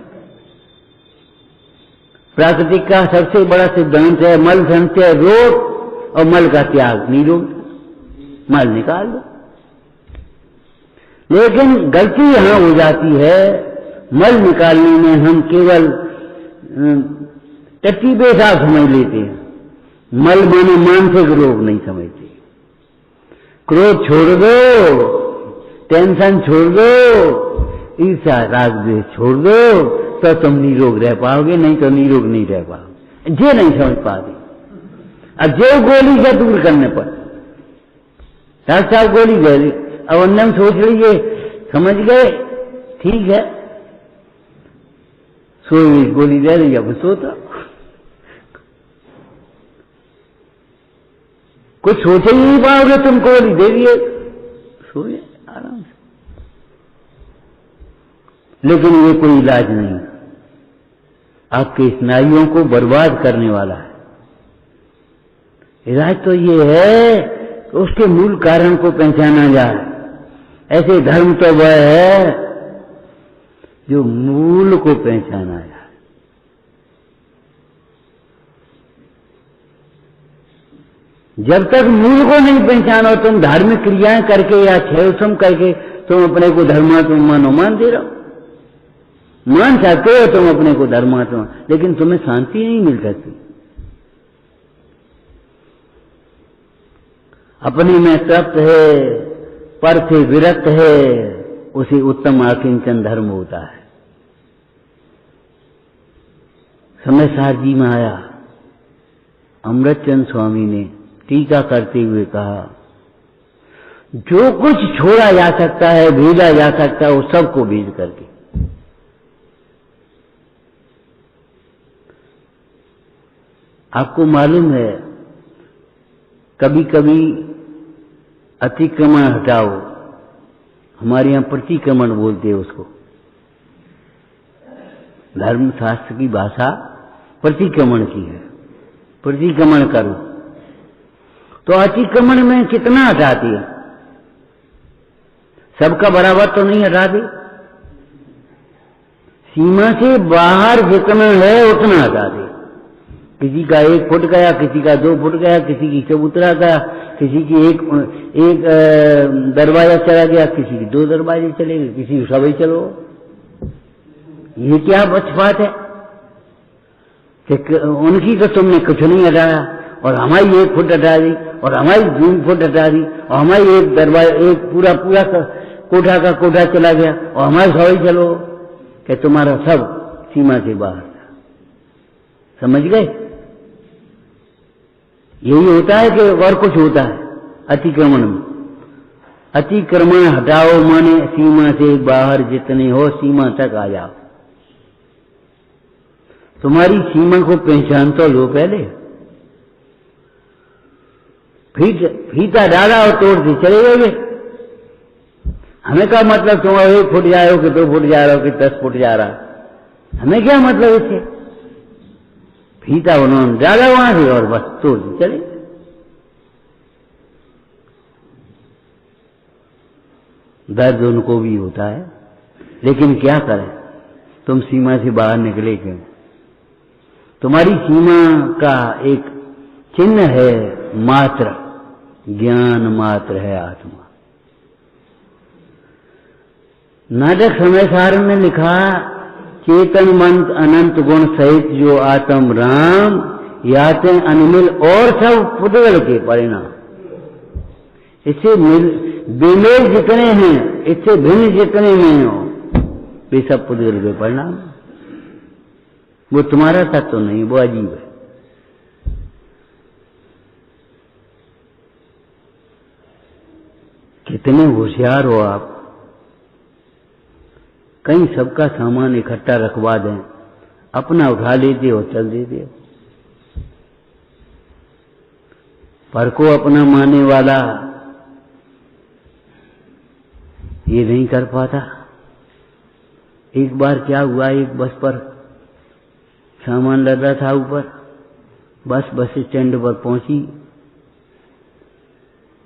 प्राकृतिक का सबसे बड़ा सिद्धांत है मल संचय रोग और मल का त्याग निरोग, मल निकाल दो। लेकिन गलती यहां हो जाती है, मल निकालने में हम केवल टट्टी पेशाब समझ लेते हैं, मल माने मानसिक रोग नहीं समझते। क्रोध छोड़ दो, टेंशन छोड़ दो, ईर्ष्या राग द्वेष छोड़ दो, तो तुम निरोग रह पाओगे, नहीं तो निरोग नहीं रह पाओगे। ये नहीं समझ पाते। अब जो गोली से दूर करने पर डॉक्टर साहब गोली दे दी, अब अन्य सोच लीजिए, समझ गए, ठीक है, सोई गोली दे दी, अब सोता कुछ सोच ही नहीं पाओगे, तुम गोली दे दिए, सोए आराम से। लेकिन ये कोई इलाज नहीं, आपके स्नायुओं को बर्बाद करने वाला है। इलाज तो ये है कि उसके मूल कारण को पहचाना जाए। ऐसे धर्म तो वह है जो मूल को पहचाना जाए। जब तक मूल को नहीं पहचानो, तुम धार्मिक क्रियाएं करके या क्षयसम करके तुम अपने को धर्मात्मा मान दे रहे हो। मान सकते हो तुम अपने को धर्मात्मा, लेकिन तुम्हें शांति नहीं मिल सकती। अपने में तृप्त है, पर से विरक्त है, उसे उत्तम आकिंचन धर्म होता है। समय सार जी में आया, अमृतचंद स्वामी ने टीका करते हुए कहा, जो कुछ छोड़ा जा सकता है, भेजा जा सकता है, वो सबको भेज करके। आपको मालूम है, कभी कभी अतिक्रमण हटाओ, हमारे यहां प्रतिक्रमण बोलते हैं उसको। धर्मशास्त्र की भाषा प्रतिक्रमण की है, प्रतिक्रमण करो। तो अतिक्रमण में कितना हटाती है? सबका बराबर तो नहीं हटाती, सीमा से बाहर जितना है उतना हटाती। किसी का 1 फुट गया, किसी का 2 फुट गया, किसी की चबूतरा गया, किसी की एक दरवाजा चला गया, किसी की 2 दरवाजे चले गए, किसी को सभी चलो। ये क्या पक्षपात है कि उनकी तो तुमने कुछ नहीं हटाया और हमारी 1 फुट हटा दी और हमारी 2 फुट हटा दी और हमारी एक दरवाजा, एक पूरा कोठा का कोठा चला गया और हमारे सभी चलो, कि तुम्हारा सब सीमा से बाहर था। समझ गए? यही होता है कि और कुछ होता है अतिक्रमण में। अतिक्रमण हटाओ माने सीमा से बाहर जितने हो सीमा तक आ जाओ। तुम्हारी सीमा को पहचान तो लो पहले। फीता डाला और तोड़ के चले गए। हमें क्या मतलब तुम 1 फुट जा रहे हो कि 2 फुट जा रहे हो कि 10 फुट जा रहा है? हमें क्या मतलब इससे? फीता उन्होंने डाला वहां से और बस तोड़ के चले। दर्द उनको भी होता है, लेकिन क्या करें, तुम सीमा से बाहर निकले क्यों? तुम्हारी सीमा का एक चिन्ह है मात्र, ज्ञान मात्र है आत्मा। नाटक समय सार में लिखा, चेतन मंत अनंत गुण सहित जो आत्म राम, याते अनमिल और सब पुद्गल के परिणाम। इससे बेमेल जितने हैं, इससे भिन्न जितने में हो, वे सब पुद्गल के परिणाम। वो तुम्हारा तत्व नहीं, वो अजीब है। कितने होशियार हो आप, कहीं सबका सामान इकट्ठा रखवा दें, अपना उठा लेते हो, चल देते हो। पर को अपना मानने वाला ये नहीं कर पाता। एक बार क्या हुआ, एक बस पर सामान लदा था ऊपर, बस स्टैंड पर पहुंची,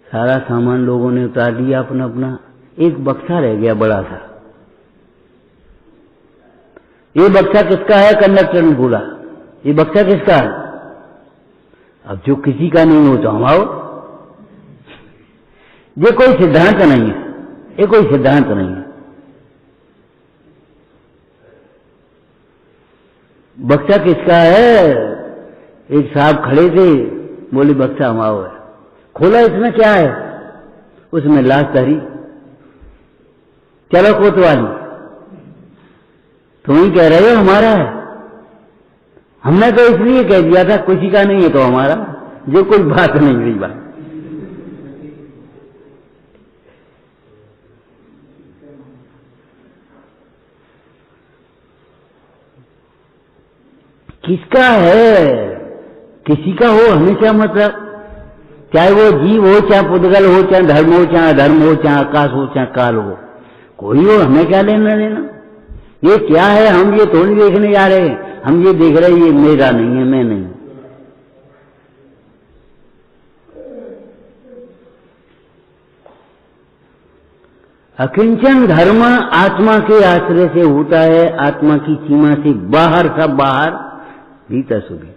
सारा सामान लोगों ने उतार लिया अपना अपना, एक बक्सा रह गया बड़ा सा। ये बक्सा किसका है? कंडक्टर ने बोला, ये बक्सा किसका है? अब जो किसी का नहीं हो तो हम आओ। ये कोई सिद्धांत नहीं है, ये कोई सिद्धांत नहीं है। बक्सा किसका है? एक साहब खड़े थे, बोले बक्सा हमारा है। खोला, इसमें क्या है? उसमें लाश धरी। चलो कोतवाली, तुम ही कह रहे हो हमारा है। हमने तो इसलिए कह दिया था किसी का नहीं है तो हमारा, जो कोई बात नहीं हुई बात। किसका है? किसी का हो हमेशा, मतलब चाहे वो जीव हो, चाहे पुद्गल हो, चाहे धर्म हो, चाहे अधर्म हो, चाहे आकाश हो, चाहे काल हो, कोई हो, हमें क्या लेना देना? ये क्या है? हम ये थोड़ी देखने जा रहे हैं, हम ये देख रहे हैं ये मेरा नहीं है, मैं नहीं। अकिंचन धर्म आत्मा के आश्रय से होता है, आत्मा की सीमा से बाहर, सब बाहर, भीतर से भीतर।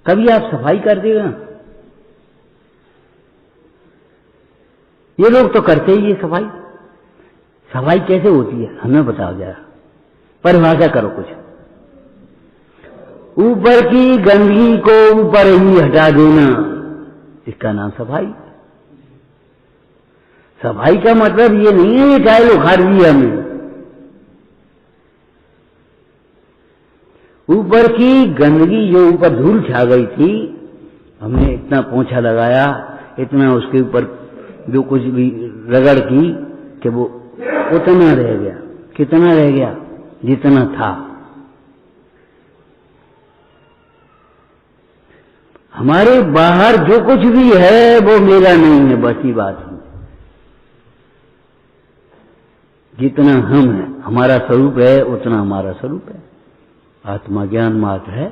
कभी आप सफाई कर देगा? ये लोग तो करते ही ये सफाई। सफाई कैसे होती है हमें बताओ जरा, परिभाषा करो कुछ। ऊपर की गंदगी को ऊपर ही हटा देना, इसका नाम सफाई। सफाई का मतलब ये नहीं है ये टाइल उखाड़ दी हमने। ऊपर की गंदगी, जो ऊपर धूल छा गई थी, हमने इतना पोंछा लगाया, इतना उसके ऊपर जो कुछ भी रगड़ की कि वो उतना रह गया। कितना रह गया? जितना था। हमारे बाहर जो कुछ भी है वो मेरा नहीं है, बस ही बात है। जितना हम है, हमारा स्वरूप है, उतना हमारा स्वरूप है। आत्मा ज्ञान मात्र है।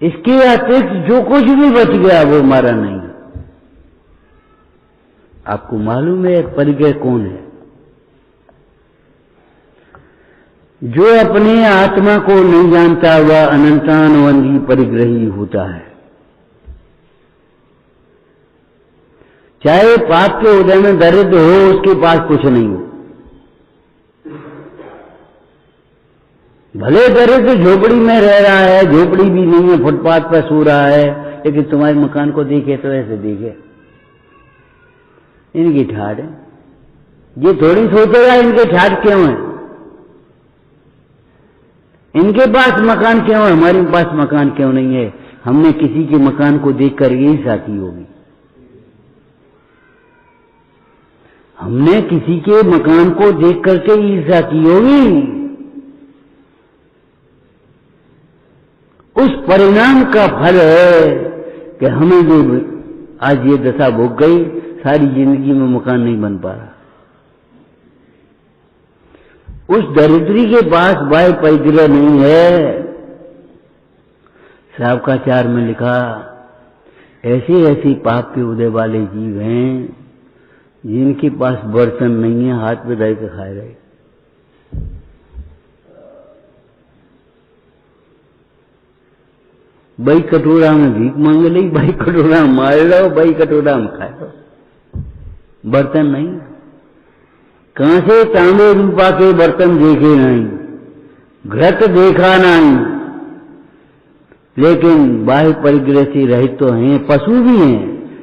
इसके अतिरिक्त जो कुछ भी बच गया वो हमारा नहीं है। आपको मालूम है परिग्रह कौन है? जो अपने आत्मा को नहीं जानता वह अनंतानवंदी परिग्रही होता है। चाहे पाप के उदय में दरिद्र हो, उसके पास कुछ नहीं हो। भले दरिद्र झोपड़ी में रह रहा है, झोपड़ी भी नहीं है, फुटपाथ पर सो रहा है, लेकिन तुम्हारे मकान को देखे तो ऐसे देखे, इनकी ठाठ है। ये थोड़ी सोचेगा इनके ठाठ क्यों है, इनके पास मकान क्यों है, हमारे पास मकान क्यों नहीं है। हमने किसी के मकान को देखकर ईर्ष्या की होगी। हमने किसी के मकान को देख करके ईर्ष्या की होगी। उस परिणाम का फल है कि हमें जो आज ये दशा भोग गई, सारी जिंदगी में मकान नहीं बन पा रहा। उस दरिद्री के पास बाह्य परिग्रह नहीं है। श्रावकाचार में लिखा, ऐसे ऐसे पाप के उदय वाले जीव हैं जिनके पास बर्तन नहीं है, हाथ पे धर के खाए रहे। भाई कटोरा में भीख मांग ली, भाई कटोरा मार लो, भाई कटोरा में खाए लो, बर्तन नहीं। कहां से तांबे रूपा के बर्तन देखे नहीं, घृत देखा नहीं, लेकिन बाह्य परिग्रह से रहित तो हैं, पशु भी हैं,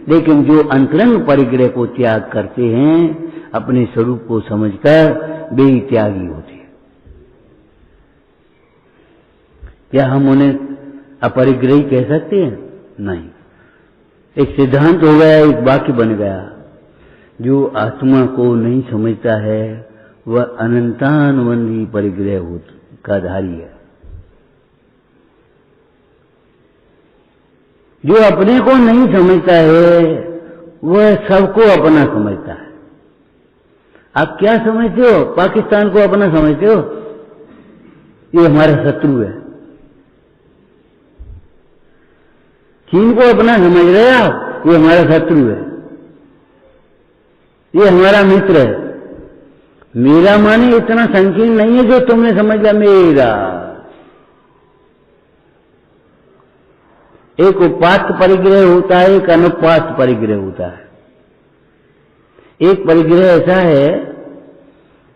लेकिन जो अंतरंग परिग्रह को त्याग करते हैं, अपने स्वरूप को समझकर वे ही त्यागी होते हैं। क्या हम उन्हें अपरिग्रही कह सकते हैं? नहीं। एक सिद्धांत हो गया, एक वाक्य बन गया। जो आत्मा को नहीं समझता है वह अनंतानवंदी परिग्रह का धारी है। जो अपने को नहीं समझता है वह सबको अपना समझता है। आप क्या समझते हो? पाकिस्तान को अपना समझते हो? ये हमारा शत्रु है। चीन को अपना समझ रहे आप? ये हमारा शत्रु है, ये हमारा मित्र है। मेरा माने इतना संकीर्ण नहीं है जो तुमने समझ लिया मेरा। एक उपास्त परिग्रह होता है, एक अनुपास्त परिग्रह होता है। एक परिग्रह ऐसा है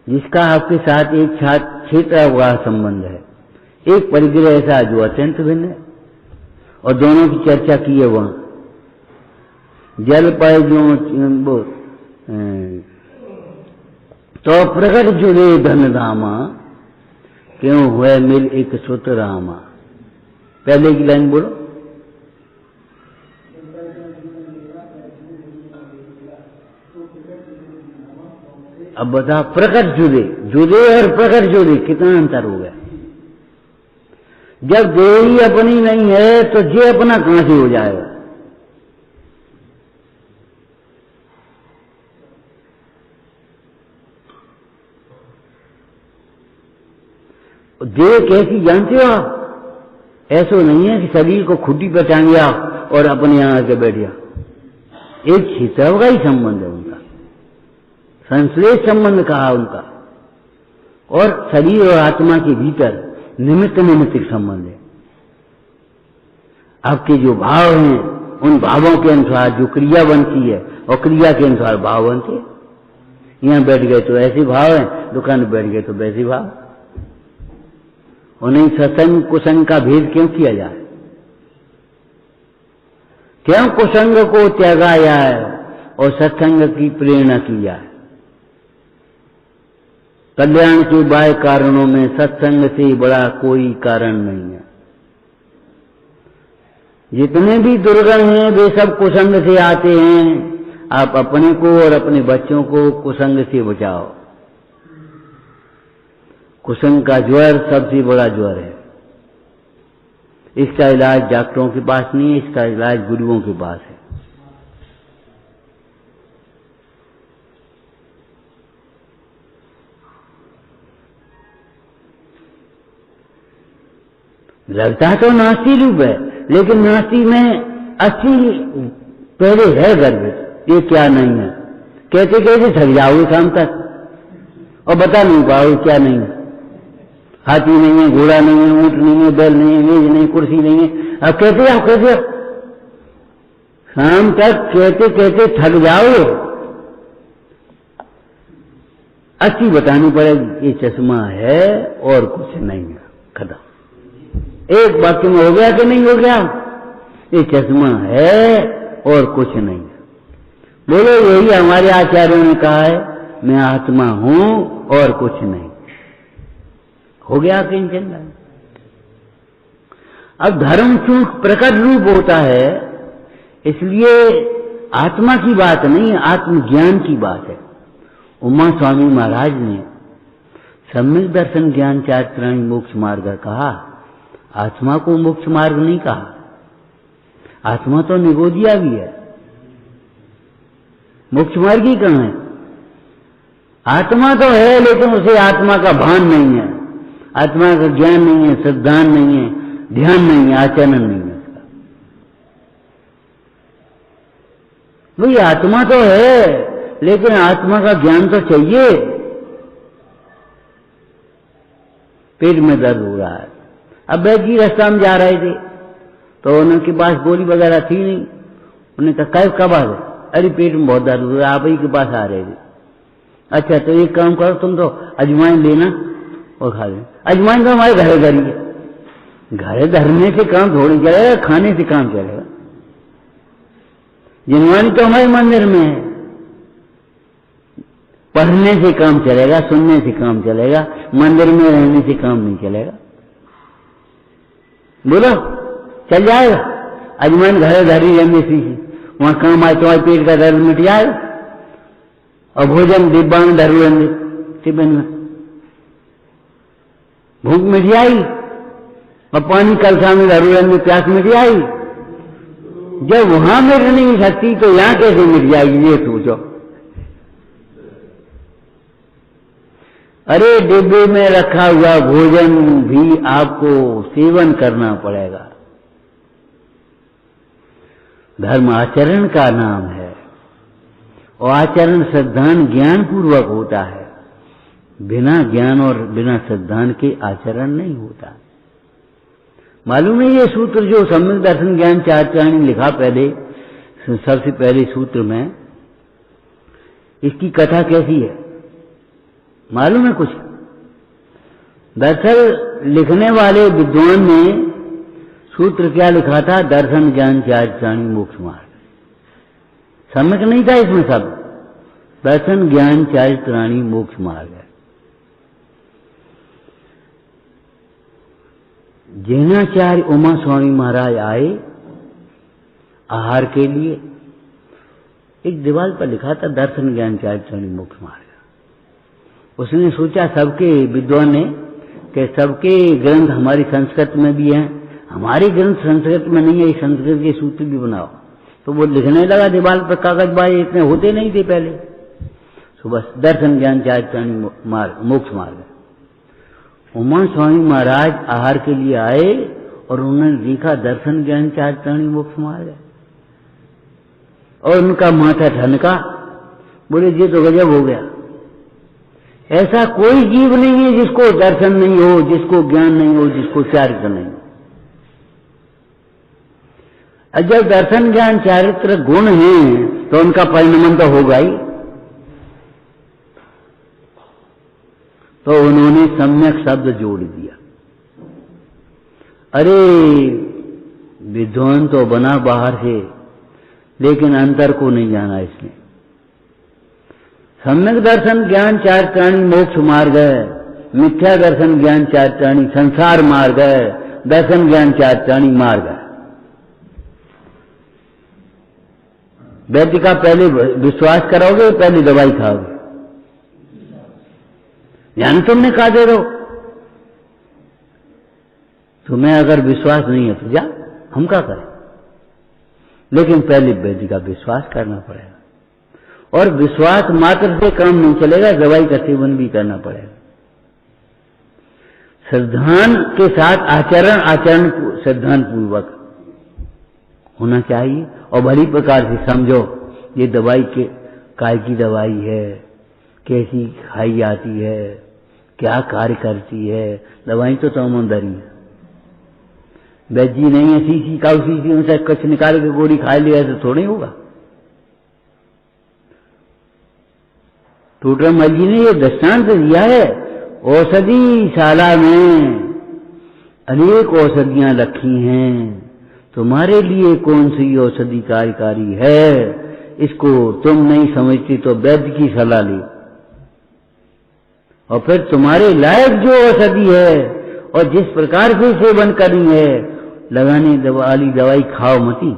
जिसका आपके साथ एक क्षेत्र हुआ संबंध है, एक परिग्रह ऐसा जो अत्यंत भिन्न है, और दोनों की चर्चा की है वहां। जल पाए जो तो प्रकट जुड़े धन धामा, क्यों हुए मिल एक सुत रामा। पहले की लाइन बोलो। अब बता, प्रकट जुड़े, जुड़े और प्रकट जुड़े कितना अंतर हो गया। जब देह ही अपनी नहीं है तो जे अपना कहां से हो जाएगा। देह कैसी जानते हो आप? ऐसा नहीं है कि शरीर को खुटी पर टांगिया और अपने यहां आके बैठ गया। एक छितव का ही संबंध है उनका, संश्लेष संबंध कहा उनका, और शरीर और आत्मा के भीतर निमित्त निमित्तिक संबंध है। आपके जो भाव हैं उन भावों के अनुसार जो क्रिया बनती है और क्रिया के अनुसार भाव बनते हैं। यहां बैठ गए तो ऐसे भाव हैं, दुकान में बैठ गए तो वैसे भाव। और नहीं सत्संग कुसंग का भेद क्यों किया जाए? क्यों कुसंग को त्यागा जाए और सत्संग की प्रेरणा की जाए? कल्याण के बाह्य कारणों में सत्संग से बड़ा कोई कारण नहीं है। जितने भी दुर्गुण हैं वे सब कुसंग से आते हैं। आप अपने को और अपने बच्चों को कुसंग से बचाओ। कुसंग का ज्वर सबसे बड़ा ज्वर है। इसका इलाज डॉक्टरों के पास नहीं है, इसका इलाज गुरुओं के पास है। लगता तो नास्ती रूप है, लेकिन नास्ती में 80 पहले है गर्भ। ये क्या नहीं है, कहते कहते थक जाओगे शाम तक और बता नहीं पाओगे क्या नहीं है। हाथी नहीं है, घोड़ा नहीं है, ऊंट नहीं है, बैल नहीं है, मेज नहीं, कुर्सी नहीं है। अब कहते आप कहते शाम तक कहते कहते थक जाओगे। 80 बतानी पड़ेगी ये चश्मा है और कुछ नहीं है, खत्म। एक वाक्य में हो गया कि नहीं हो गया? ये चश्मा है और कुछ नहीं है। बोलो यही हमारे आचार्यों ने कहा है, मैं आत्मा हूं और कुछ नहीं। हो गया किंचन। अब धर्म क्यों प्रकट रूप होता है, इसलिए आत्मा की बात नहीं, आत्मज्ञान की बात है। उमा स्वामी महाराज ने सम्यक दर्शन ज्ञान चारित्राणी मोक्ष मार्ग कहा, आत्मा को मोक्ष मार्ग नहीं कहा। आत्मा तो निगोदिया भी है, मोक्ष मार्ग ही कहां है? आत्मा तो है लेकिन उसे आत्मा का भान नहीं है, आत्मा का ज्ञान नहीं है, सिद्धांत नहीं है, ध्यान नहीं है, आचरण नहीं है उसका। भाई आत्मा तो है लेकिन आत्मा का ज्ञान तो चाहिए। पेट में दर्द हो रहा है, अब वैद्य जी रास्ता में जा रहे थे तो उनके पास गोली वगैरह थी नहीं। उन्होंने कहा कब आ गए? अरे पेट में बहुत दर्द हो रहा है, आप ही के पास आ रहे थे। अच्छा तो एक काम करो, तुम तो अजवाइन लेना और खा लेना। अजवाइन तो हमारे घर घर ही है, घर धरने से काम थोड़ी चलेगा, खाने से काम चलेगा। जिनवानी तो हमारे मंदिर में है, पढ़ने से काम चलेगा, सुनने से काम चलेगा, मंदिर में रहने से काम नहीं चलेगा। बोलो चल जाएगा? अजमान घर घर ही रहने से वहां काम आए तो पेट का दर्द मिट जाएगा। और भोजन डिब्बा में धरू रहने टिफिन में, भूख मिट जाएगी। और पानी कलसा में धरू रहने प्यास मिट जाएगी। जब वहां मिट नहीं सकती तो यहां कैसे मिट जाएगी ये सोचो। अरे डिब्बे में रखा हुआ भोजन भी आपको सेवन करना पड़ेगा। धर्म आचरण का नाम है और आचरण सिद्धांत ज्ञान पूर्वक होता है। बिना ज्ञान और बिना सिद्धांत के आचरण नहीं होता। मालूम है ये सूत्र जो सम्यक दर्शन ज्ञान चारित्राणी ने लिखा पहले, सबसे पहले सूत्र में, इसकी कथा कैसी है? मालूम है कुछ? दरअसल लिखने वाले विद्वान ने सूत्र क्या लिखा था? दर्शन ज्ञान चारित्राणी मोक्ष मार्ग। सम्यक नहीं था इसमें सब। दर्शन ज्ञान चारित्राणी मोक्ष मार्ग है। जैनाचार्य उमा स्वामी महाराज आए आहार के लिए। एक दीवार पर लिखा था दर्शन ज्ञान चारित्राणी मोक्ष मार्ग। उसने सोचा सबके विद्वान ने कि सबके ग्रंथ हमारी संस्कृत में भी हैं, हमारे ग्रंथ संस्कृत में नहीं है, संस्कृत के सूत्र भी बनाओ। तो वो लिखने लगा दीवार पर कागजबाज, इतने होते नहीं थे पहले। तो बस दर्शन ज्ञान चारित्राणी मोक्ष मार्ग। उमा स्वामी महाराज आहार के लिए आए और उन्होंने देखा दर्शन ज्ञान चारित्राणी मोक्ष मार्ग है और उनका माथा ठनका। बोले ये तो गजब हो गया। ऐसा कोई जीव नहीं है जिसको दर्शन नहीं हो, जिसको ज्ञान नहीं हो, जिसको चारित्र नहीं हो। जब दर्शन ज्ञान चारित्र गुण हैं तो उनका परिणमन तो होगा ही। तो उन्होंने सम्यक शब्द जोड़ दिया। अरे विद्वान तो बना बाहर से, लेकिन अंतर को नहीं जाना इसने। सम्यक दर्शन ज्ञान चारित्राणी मोक्ष मार्ग है, मिथ्या दर्शन ज्ञान चारित्राणी संसार मार्ग है, दर्शन ज्ञान चारित्राणी मार्ग है। वैद्य का पहले विश्वास कराओगे, पहले दवाई खाओगे? यानी तुमने कहा दे दो। तुम्हें अगर विश्वास नहीं है तो जा, हम क्या करें? लेकिन पहले वैद्य का विश्वास करना पड़ेगा और विश्वास मात्र से काम नहीं चलेगा, दवाई का सेवन भी करना पड़ेगा। श्रद्धान के साथ आचरण श्रद्धान पूर्वक होना चाहिए और भली प्रकार से समझो ये दवाई के काय की दवाई है, कैसी खाई जाती है, क्या कार्य करती है। दवाई तो तमंदरी है, वैद्य नहीं है शीशी का शीशी में से कुछ निकाल के गोली खा लिया तो थोड़ी होगा। टोटरमल जी ने ये दृष्टांत दिया है। औषधि शाला में अनेक औषधियां रखी हैं, तुम्हारे लिए कौन सी औषधि कार्यकारी है, इसको तुम नहीं समझती तो वैद्य की सलाह ली और फिर तुम्हारे लायक जो औषधि है और जिस प्रकार से सेवन करनी है, लगाने वाली दवाई खाओ मती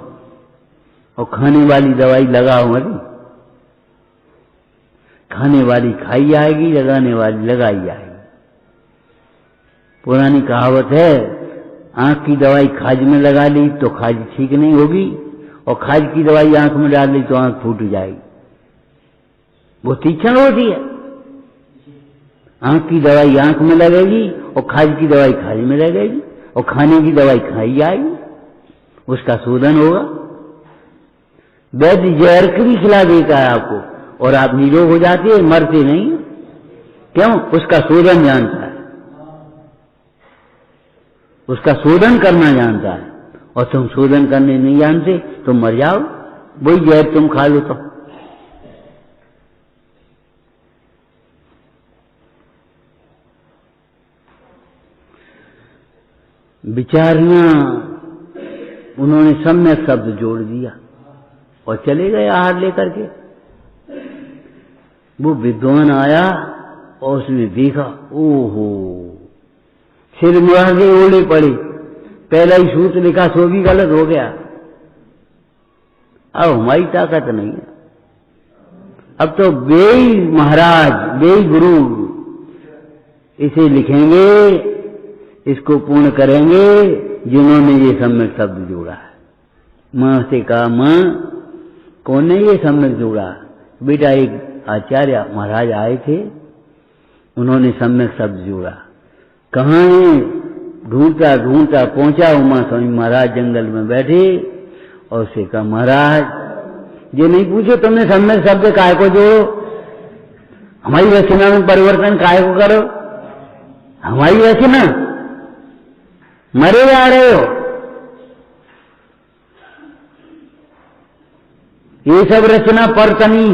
और खाने वाली दवाई लगाओ मती। खाने वाली खाई जाएगी, लगाने वाली लगाई जाएगी। पुरानी कहावत है, आंख की दवाई खाज में लगा ली तो खाज ठीक नहीं होगी और खाज की दवाई आंख में डाल ली तो आंख फूट जाएगी। वो तीक्ष्ण होती है। आंख की दवाई आंख में लगेगी और खाज की दवाई खाज में लगेगी और खाने की दवाई खाई जाएगी, उसका शोधन होगा। वैद्य जहर की भी खिला देता है आपको और आप निरोग हो जाते हैं, मरते नहीं। क्यों? उसका शोधन जानता है, उसका शोधन करना जानता है और तुम शोधन करने नहीं जानते तुम मर जाओ। वही जहर तुम खा लो तो। विचारना उन्होंने सम्यक शब्द जोड़ दिया और चले गए आहार लेकर के। वो विद्वान आया और उसने देखा, ओहो, सिर मुड़ा के ओले पड़े। पहला ही सूत्र लिखा सो भी गलत हो गया। अब हमारी ताकत नहीं है। अब तो बेई महाराज, बेई गुरु इसे लिखेंगे, इसको पूर्ण करेंगे जिन्होंने ये सम्यक शब्द जोड़ा है। मां से कहा, मां कौन ने ये सम्यक जोड़ा? बेटा एक आचार्य महाराज आए थे, उन्होंने सम्यक शब्द जोड़ा। कहाँ है? ढूंढता ढूंढता पहुंचा। उमा स्वामी महाराज जंगल में बैठे और उसे कहा, महाराज ये नहीं पूछो तुमने सम्यक शब्द काय को जोड़ो, हमारी रचना में परिवर्तन काय को करो? हमारी रचना मरे जा रहे हो। ये सब रचना परतनी,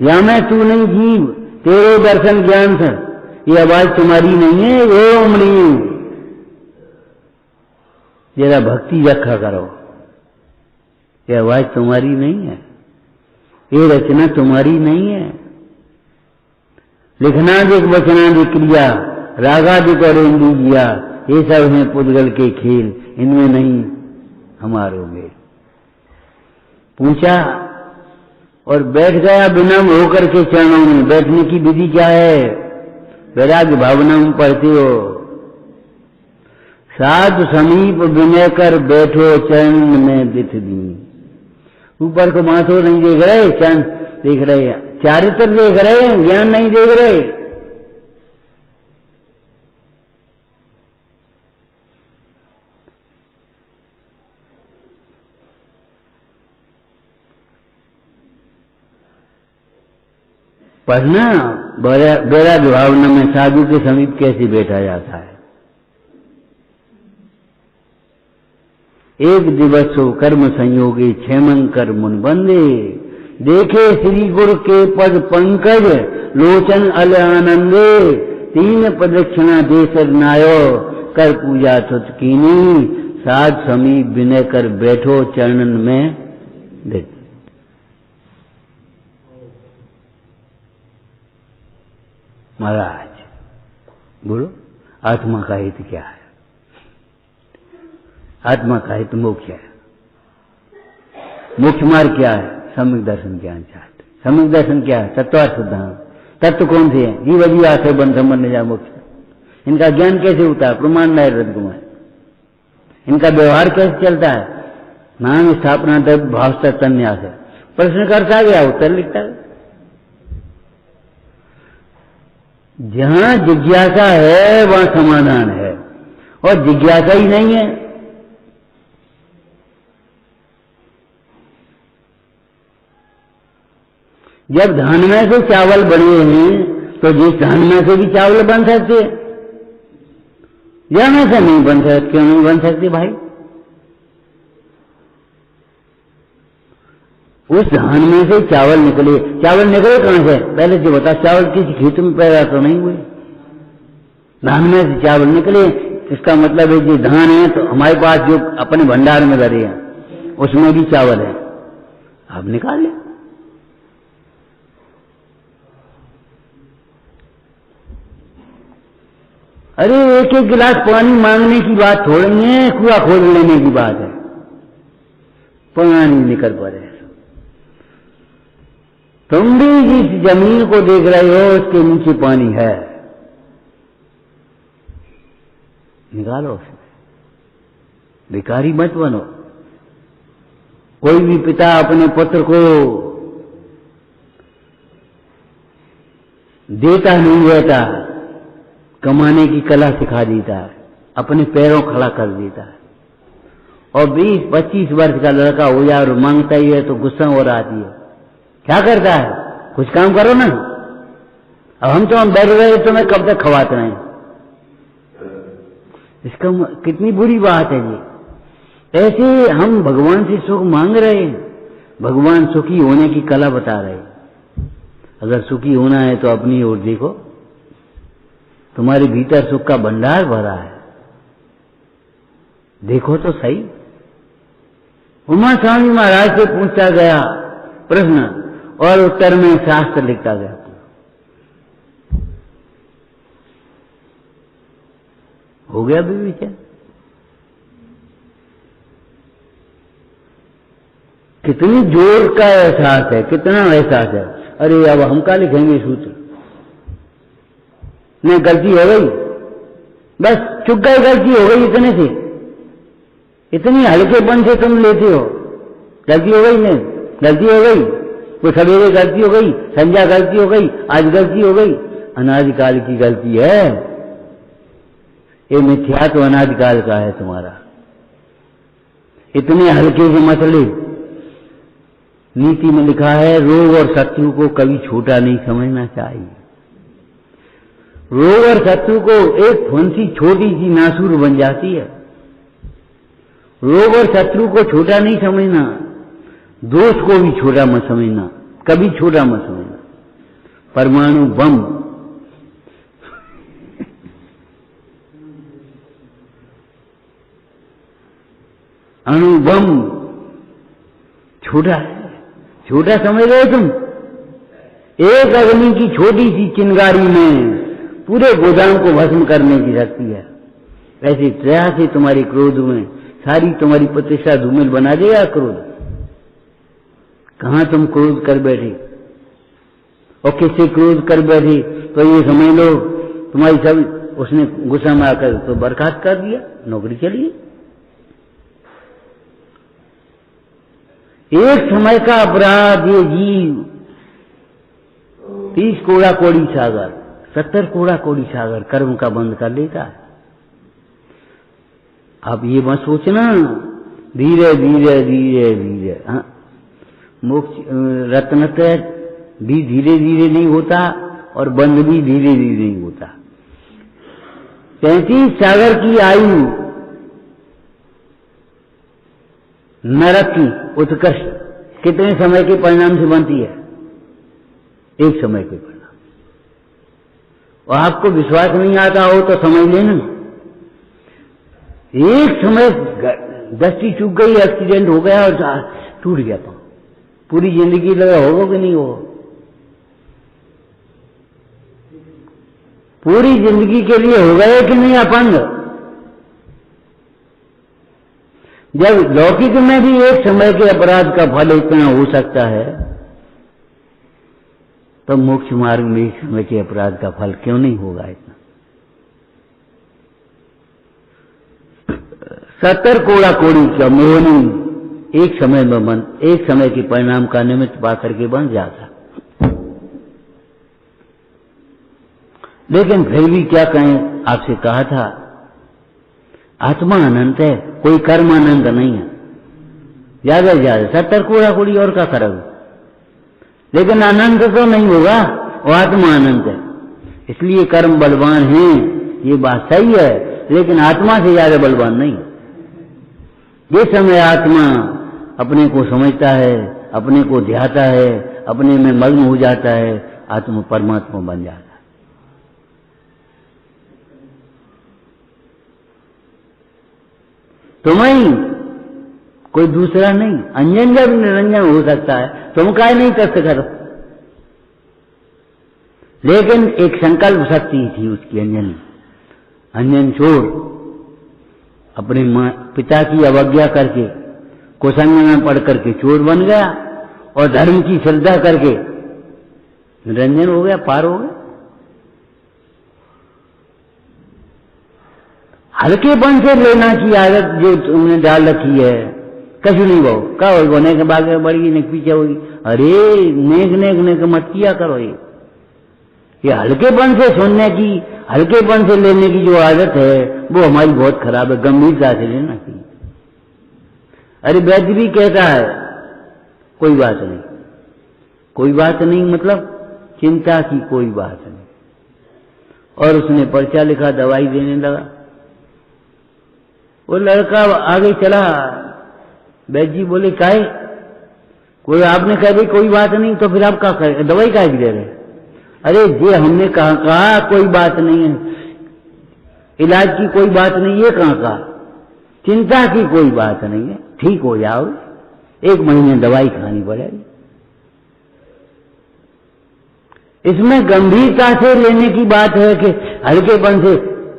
या मैं तू नहीं जीव, तेरे दर्शन ज्ञान से ये आवाज तुम्हारी नहीं है, ये ओमड़ी हूं। जरा भक्ति रखा करो, ये आवाज तुम्हारी नहीं है, ये रचना तुम्हारी नहीं है। लिखनादिक वचनादिक क्रिया रागादिक और इंद्रिया ये सब हैं पुद्गल के खेल, इनमें नहीं हमारो मेल। पूछा और बैठ गया विनम्र होकर के चरणों में। बैठने की विधि क्या है? वैराग्य भावना में पढ़ते हो, साधु समीप विनय कर बैठो चरण में दिख दी। ऊपर को माथो नहीं देख रहे, चरण देख रहे, चारित्र देख रहे, ज्ञान नहीं देख रहे। पढ़ना वैराग्य भावना में साधु के समीप कैसे बैठा जाता है। एक दिवस हो कर्म संयोगी क्षेमंकर मुन बंदे, देखे श्री गुरु के पद पंकज लोचन अल आनंदे। 3 प्रदक्षिणा देसर नायो कर पूजा तुत कीनी, साध समीप विनय कर बैठो चरणन में देख। महाराज बोलो, आत्मा का हित क्या है? आत्मा का हित मोक्ष है। मोक्ष मार्ग क्या है? सम्यक दर्शन ज्ञान चाहते। सम्यक दर्शन क्या है? तत्वार्थ सिद्धांत। तत्व कौन से हैं? जीव जीव आश्रय बंध संबंध जा मोक्ष। इनका ज्ञान कैसे होता है? प्रमाण नहीं रद कुमार। इनका व्यवहार कैसे चलता है? नाम स्थापना द्रव्य भाव तन्यास है। प्रश्न करता गया, उत्तर लिखता है। जहां जिज्ञासा है वहां समाधान है, और जिज्ञासा ही नहीं है। जब धान में से चावल बने हैं तो जिस धान में से भी चावल बन सकते, या में से नहीं बन सकते? क्यों नहीं बन सकते भाई? उस धान में से चावल निकले। चावल निकले कहां से? पहले से बता, चावल किसी खेत में पैदा तो नहीं हुए। धान में से चावल निकले, इसका मतलब है कि धान है तो हमारे पास जो अपने भंडार में धरे हैं उसमें भी चावल है, आप निकाल लें। अरे एक एक गिलास पानी मांगने की बात थोड़ी है, कुआं खोद लेने की बात है। पानी निकल पड़े। तुम भी जिस जमीन को देख रहे हो उसके नीचे पानी है, निकालो उसे। भिखारी मत बनो। कोई भी पिता अपने पुत्र को देता नहीं रहता, कमाने की कला सिखा देता है, अपने पैरों खड़ा कर देता है। और 20-25 वर्ष का लड़का हो जाए और मांगता ही है तो गुस्सा और आती है। क्या करता है? कुछ काम करो ना। अब हम तो बैठ रहे तो मैं कब तक खवाते रहे। इसका कितनी बुरी बात है ये। ऐसे हम भगवान से सुख मांग रहे हैं, भगवान सुखी होने की कला बता रहे हैं। अगर सुखी होना है तो अपनी ओर देखो, तुम्हारे भीतर सुख का भंडार भरा है, देखो तो सही। उमा स्वामी महाराज से पूछा गया प्रश्न और उत्तर में शास्त्र लिखता गया। हो गया भी विचार। कितनी जोर का एहसास है, कितना एहसास है। अरे अब हम क्या लिखेंगे सूत्र, नहीं गलती हो गई, बस चुप गए, गलती हो गई इतने से। इतनी हल्केपन से तुम लेते हो, गलती हो गई, नहीं गलती हो गई, वो सवेरे गलती हो गई, संध्या गलती हो गई, आज गलती हो गई, अनादिकाल की गलती है। ये मिथ्या तो अनादिकाल का है तुम्हारा। इतने हल्के से मसले। नीति में लिखा है रोग और शत्रु को कभी छोटा नहीं समझना चाहिए। रोग और शत्रु को एक फुंसी छोटी सी नासूर बन जाती है। रोग और शत्रु को छोटा नहीं समझना, दोष को भी छोटा मत समझना, कभी छोटा मत समझना। परमाणु बम। अणु बम छोटा है, छोटा समझ रहे तुम? एक अग्नि की छोटी सी चिंगारी में पूरे गोदाम को भस्म करने की शक्ति है। ऐसी तरह से तुम्हारे क्रोध में सारी तुम्हारी प्रतिष्ठा धूमिल बना देगा क्रोध। कहां तुम क्रोध कर बैठे और किससे क्रोध कर बैठे? तो ये समझ लो तुम्हारी सब उसने गुस्सा में आकर तो बर्खास्त कर दिया, नौकरी चली। एक समय का अपराध ये जीव 30 कोड़ा कोड़ी सागर 70 कोड़ा कोड़ी सागर कर्म का बंद कर लेता है। अब ये मत सोचना धीरे धीरे धीरे धीरे। हाँ, मोक्ष रत्नत्रय भी धीरे धीरे नहीं होता और बंद भी धीरे धीरे नहीं होता। 33 सागर की आयु नरक की उत्कर्ष कितने समय के परिणाम से बनती है? एक समय के परिणाम। और आपको विश्वास नहीं आता हो तो समझ लेना, एक समय दृष्टि चूक गई, एक्सीडेंट हो गया और टूट गया पांव, पूरी जिंदगी लगा होगा कि नहीं हो? पूरी जिंदगी के लिए हो गए कि नहीं अपंग? जब लौकिक में भी एक समय के अपराध का फल इतना हो सकता है, तो मोक्ष मार्ग में एक समय के अपराध का फल क्यों नहीं होगा इतना? 70 कोड़ा कोड़ी का मोहनी एक समय में बन, एक समय के परिणाम का निमित्त पाकर के बन जाता। लेकिन फिर भी क्या कहें, आपसे कहा था आत्मा अनंत है, कोई कर्म अनंत नहीं है। ज्यादा से ज्यादा 70 कोड़ा कोड़ी और का करोगे, लेकिन अनंत तो नहीं होगा, वो आत्मा अनंत है। इसलिए कर्म बलवान है, ये बात सही है, लेकिन आत्मा से ज्यादा बलवान नहीं। जिस समय आत्मा अपने को समझता है, अपने को ध्याता है, अपने में मग्न हो जाता है, आत्मा परमात्मा बन जाता है। तुम्हें कोई दूसरा नहीं, अंजन जब निरंजन हो सकता है, तुम काहे नहीं कष्ट करो? लेकिन एक संकल्प शक्ति थी उसकी, अंजन छोड़ अपने पिता की अवज्ञा करके कुसंग में पढ़ करके चोर बन गया और धर्म की श्रद्धा करके निरंजन हो गया, पार हो गया। हल्केपन से लेना की आदत जो तुमने डाल रखी है, कछु नहीं बहु का होने के बाद बढ़ी नेक पीछे होगी। अरे नेक नेक नेक मत किया करो। ये हल्केपन से सुनने की, हल्केपन से लेने की जो आदत है वो हमारी बहुत खराब है, गंभीरता से लेना चाहिए। अरे वैद्य भी कहता है कोई बात नहीं, कोई बात नहीं मतलब चिंता की कोई बात नहीं। और उसने पर्चा लिखा, दवाई देने लगा। वो लड़का आगे चला, वैद्य जी बोले काहे? कोई आपने कह दी कोई बात नहीं, तो फिर आप क्या करें, दवाई काहे दे रहे? अरे ये हमने कहा कोई बात नहीं है, इलाज की कोई बात नहीं, ये कहाँ कहा? चिंता की कोई बात नहीं है, ठीक हो जाओ, 1 महीने दवाई खानी पड़ेगी। इसमें गंभीरता से लेने की बात है कि हल्केपन से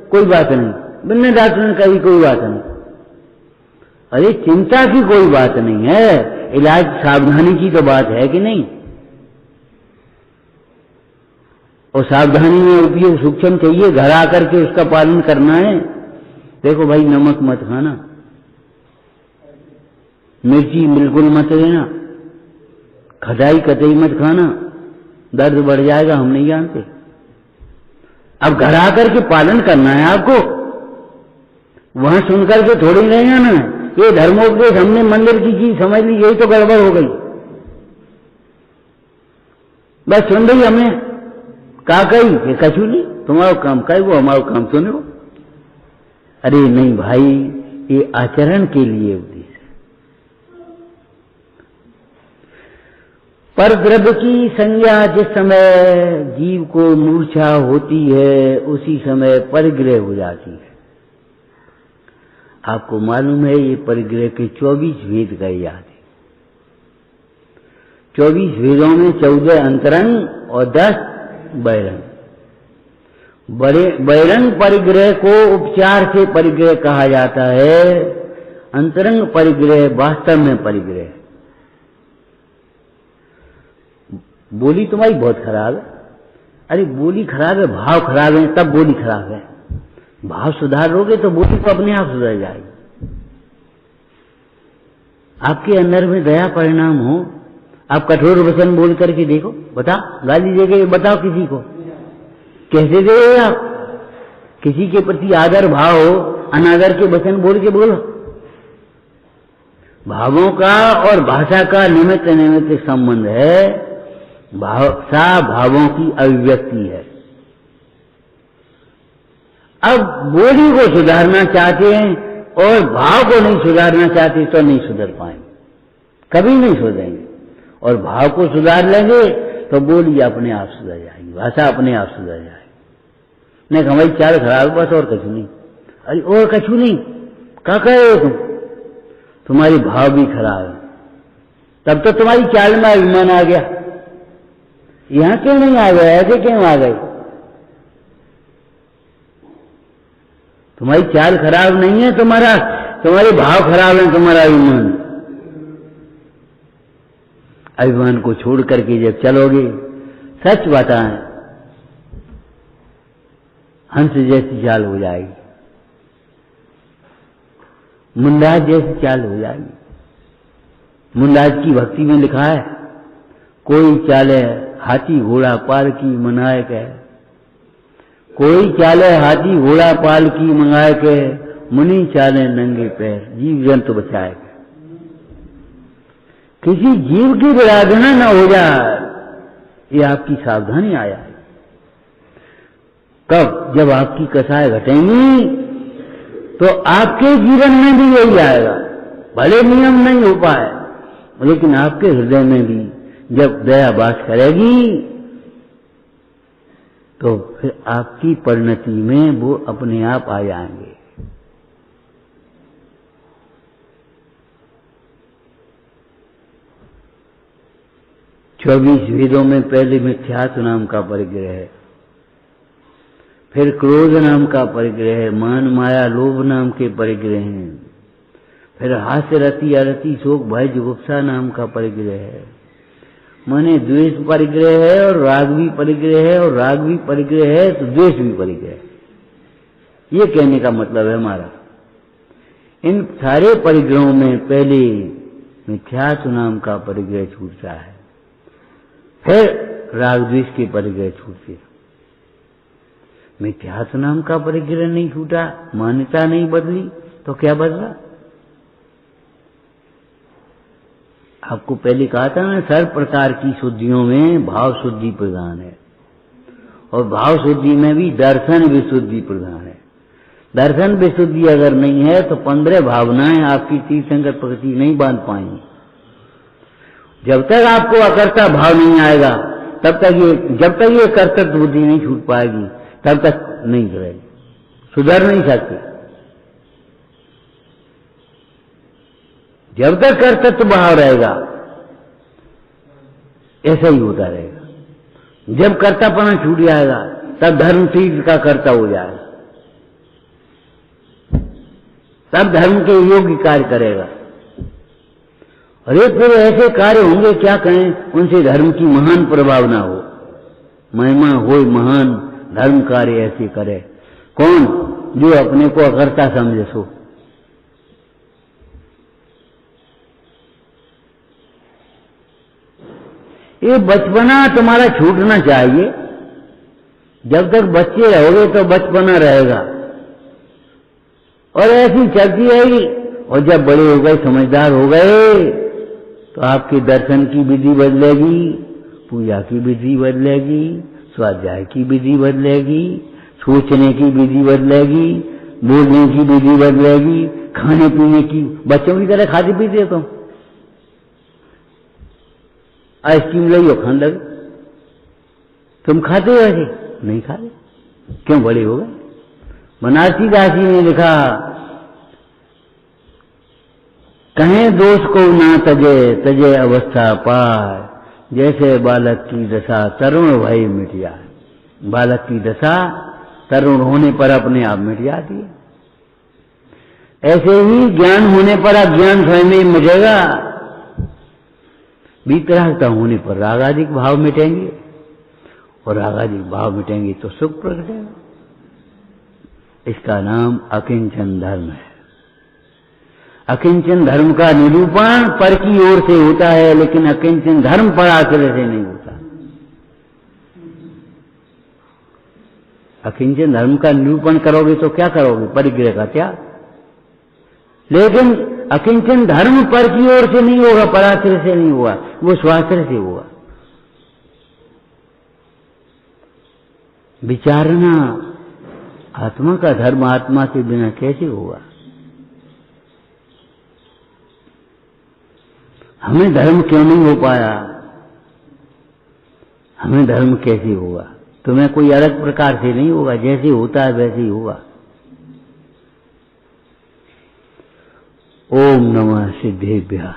कोई बात नहीं, बिना डॉक्टर ने कही कोई बात नहीं। अरे चिंता की कोई बात नहीं है, इलाज सावधानी की तो बात है कि नहीं? और सावधानी में उपयोग सूक्ष्म चाहिए, घर आकर के उसका पालन करना है। देखो भाई, नमक मत खाना, मिर्ची बिल्कुल मत लेना, खटाई कतई मत खाना, दर्द बढ़ जाएगा, हम नहीं जानते। अब घर आकर के पालन करना है आपको, वहां सुनकर के थोड़ी नहीं आना है। ये धर्मोपदेश हमने मंदिर की चीज समझ ली, यही तो गड़बड़ हो गई। बस सुन रही हमने का कही कि कछु नहीं, तुम्हारा काम कहे वो हमारा काम सुनो। अरे नहीं भाई, ये आचरण के लिए उपदेश पर द्रव्य की संज्ञा जिस समय जीव को मूर्छा होती है उसी समय परिग्रह हो जाती है। आपको मालूम है ये परिग्रह के 24 भेद कहे जाते। 24 भेदों में 14 अंतरंग और 10 बहिरंग। बहिरंग परिग्रह को उपचार से परिग्रह कहा जाता है। अंतरंग परिग्रह वास्तव में परिग्रह। बोली तुम्हारी बहुत खराब है। अरे बोली खराब है, भाव खराब है, तब बोली खराब है। भाव सुधारोगे तो बोली तो अपने आप सुधर जाएगी। आपके अंदर में दया परिणाम हो, आप कठोर वचन बोल करके देखो, बता गाली देके बताओ किसी को, कैसे दे आप? किसी के प्रति आदर भाव हो, अनादर के वचन बोल के बोलो। भावों का और भाषा का निमित्त संबंध है। भाषा भावों की अभिव्यक्ति है। अब बोली को सुधारना चाहते हैं और भाव को नहीं सुधारना चाहते तो नहीं सुधर पाएंगे, कभी नहीं सुधरेंगे। और भाव को सुधार लेंगे तो बोली अपने आप सुधर जाएगी, भाषा अपने आप सुधर जाएगी। नहीं हमारी चाल खराब बस और कछु नहीं। अरे और कछु नहीं, क्या कह रहे हो तुम? तुम्हारी भाव भी खराब है, तब तो तुम्हारी चाल में अभिमान आ गया। यहां क्यों नहीं आ गए? ऐसे क्यों आ गए? तुम्हारी चाल खराब नहीं है, तुम्हारे भाव खराब है, तुम्हारा अभिमान। अभिमान को छोड़ करके जब चलोगे, सच बताएं, हंस जैसी चाल हो जाएगी, मुंडाज जैसी चाल हो जाएगी। मुंडाज की भक्ति में लिखा है, कोई चाले हाथी घोड़ा पाल की मनाए के, कोई चाले हाथी घोड़ा पाल की मंगाए के, मुनि चाले नंगे पैर, जीव जंतु बचाए के। किसी जीव की विराधना न हो जाए, ये आपकी सावधानी आया है। कब? जब आपकी कसाय घटेंगी तो आपके जीवन में भी यही आएगा। भले नियम नहीं हो पाए, लेकिन आपके हृदय में भी जब दया वास करेगी तो फिर आपकी परिणति में वो अपने आप आ जाएंगे। चौबीस वेदों में पहले मिथ्यात्व नाम का परिग्रह है, फिर क्रोध नाम का परिग्रह है, मान माया लोभ नाम के परिग्रह हैं, फिर हास्य रति अरति शोक भय जुगुप्सा नाम का परिग्रह है। माने द्वेष परिग्रह है और राग भी परिग्रह है, और राग भी परिग्रह है तो द्वेष भी परिग्रह है। ये कहने का मतलब है हमारा। इन सारे परिग्रहों में पहले मिथ्यात्व नाम का परिग्रह छूटता है, फिर राग द्वेष के परिग्रह छूटते हैं। मिथ्यात्व नाम का परिग्रह नहीं छूटा, मान्यता नहीं बदली, तो क्या बदला? आपको पहले कहा था ना, सर्व प्रकार की शुद्धियों में भाव शुद्धि प्रधान है, और भाव शुद्धि में भी दर्शन विशुद्धि प्रधान है। दर्शन विशुद्धि अगर नहीं है तो 15 भावनाएं आपकी तीर्थंकर प्रकृति नहीं बांध पाएंगी। जब तक आपको अकर्ता भाव नहीं आएगा, जब तक ये कर्तव्य बुद्धि नहीं छूट पाएगी, तब तक नहीं सुधरेगी, सुधर नहीं सकती। जब तक कर्तव्य भाव रहेगा ऐसा ही होता रहेगा। जब कर्तापना छूट जाएगा तब धर्म तीर्थ का कर्ता हो जाएगा, तब धर्म के योग्य कार्य करेगा। अरे फिर ऐसे कार्य होंगे, क्या कहें, उनसे धर्म की महान प्रभाव ना हो, महिमा हो महान धर्म कार्य ऐसे करे। कौन? जो अपने को अकर्ता समझे सो। ये बचपना तुम्हारा छूटना चाहिए। जब तक बच्चे रहोगे तो बचपना रहेगा और ऐसी चलती रहेगी। और जब बड़े हो गए, समझदार हो गए, तो आपके दर्शन की विधि बदलेगी, पूजा की विधि बदलेगी, स्वाध्याय की विधि बदलेगी, सोचने की विधि बदलेगी, बोलने की विधि बदलेगी, खाने पीने की। बच्चों की तरह खाते पीते तुम। आइसक्रीम लाई और खाने लगे। तुम खाते हो ऐसे? नहीं खाते। क्यों? बड़े हो गए। बनारसी दासी ने लिखा, कहें दोष को ना तजे, तजे अवस्था पाए, जैसे बालक की दशा तरुण भय मिट जाए। बालक की दशा तरुण होने पर अपने आप मिट जाती है, ऐसे ही ज्ञान होने पर अज्ञान स्वयं में मिटेगा। वितरागता होने पर रागादिक भाव मिटेंगे, और रागादिक भाव मिटेंगे तो सुख प्रगटेगा। इसका नाम अकिंचन धर्म है। अकिंचन धर्म का निरूपण पर की ओर से होता है, लेकिन अकिंचन धर्म पर आश्रय से नहीं होता। अकिंचन धर्म का निरूपण करोगे तो क्या करोगे? परिग्रह का त्याग। लेकिन अकिंचन धर्म पर की ओर से नहीं होगा, पराश्रय से नहीं हुआ, वो स्वाश्रय से हुआ। विचारना आत्मा का धर्म आत्मा के बिना कैसे होगा? हमें धर्म क्यों नहीं हो पाया? हमें धर्म कैसे होगा? तुम्हें कोई अलग प्रकार से नहीं होगा, जैसे होता है वैसे ही होगा। ओम नमः सिद्धेभ्यः।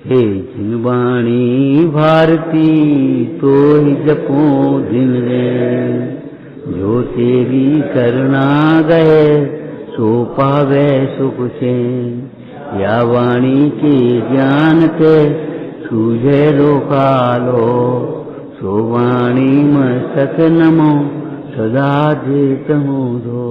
हे जिनवाणी भारती तो ही जपो दिन रे, जो तेरी करुणा गए सो पावे सुख से। या वाणी के ज्ञान के सूझे लोकालो, सो वाणी मस्तक नमो सदा देत हूँ दो।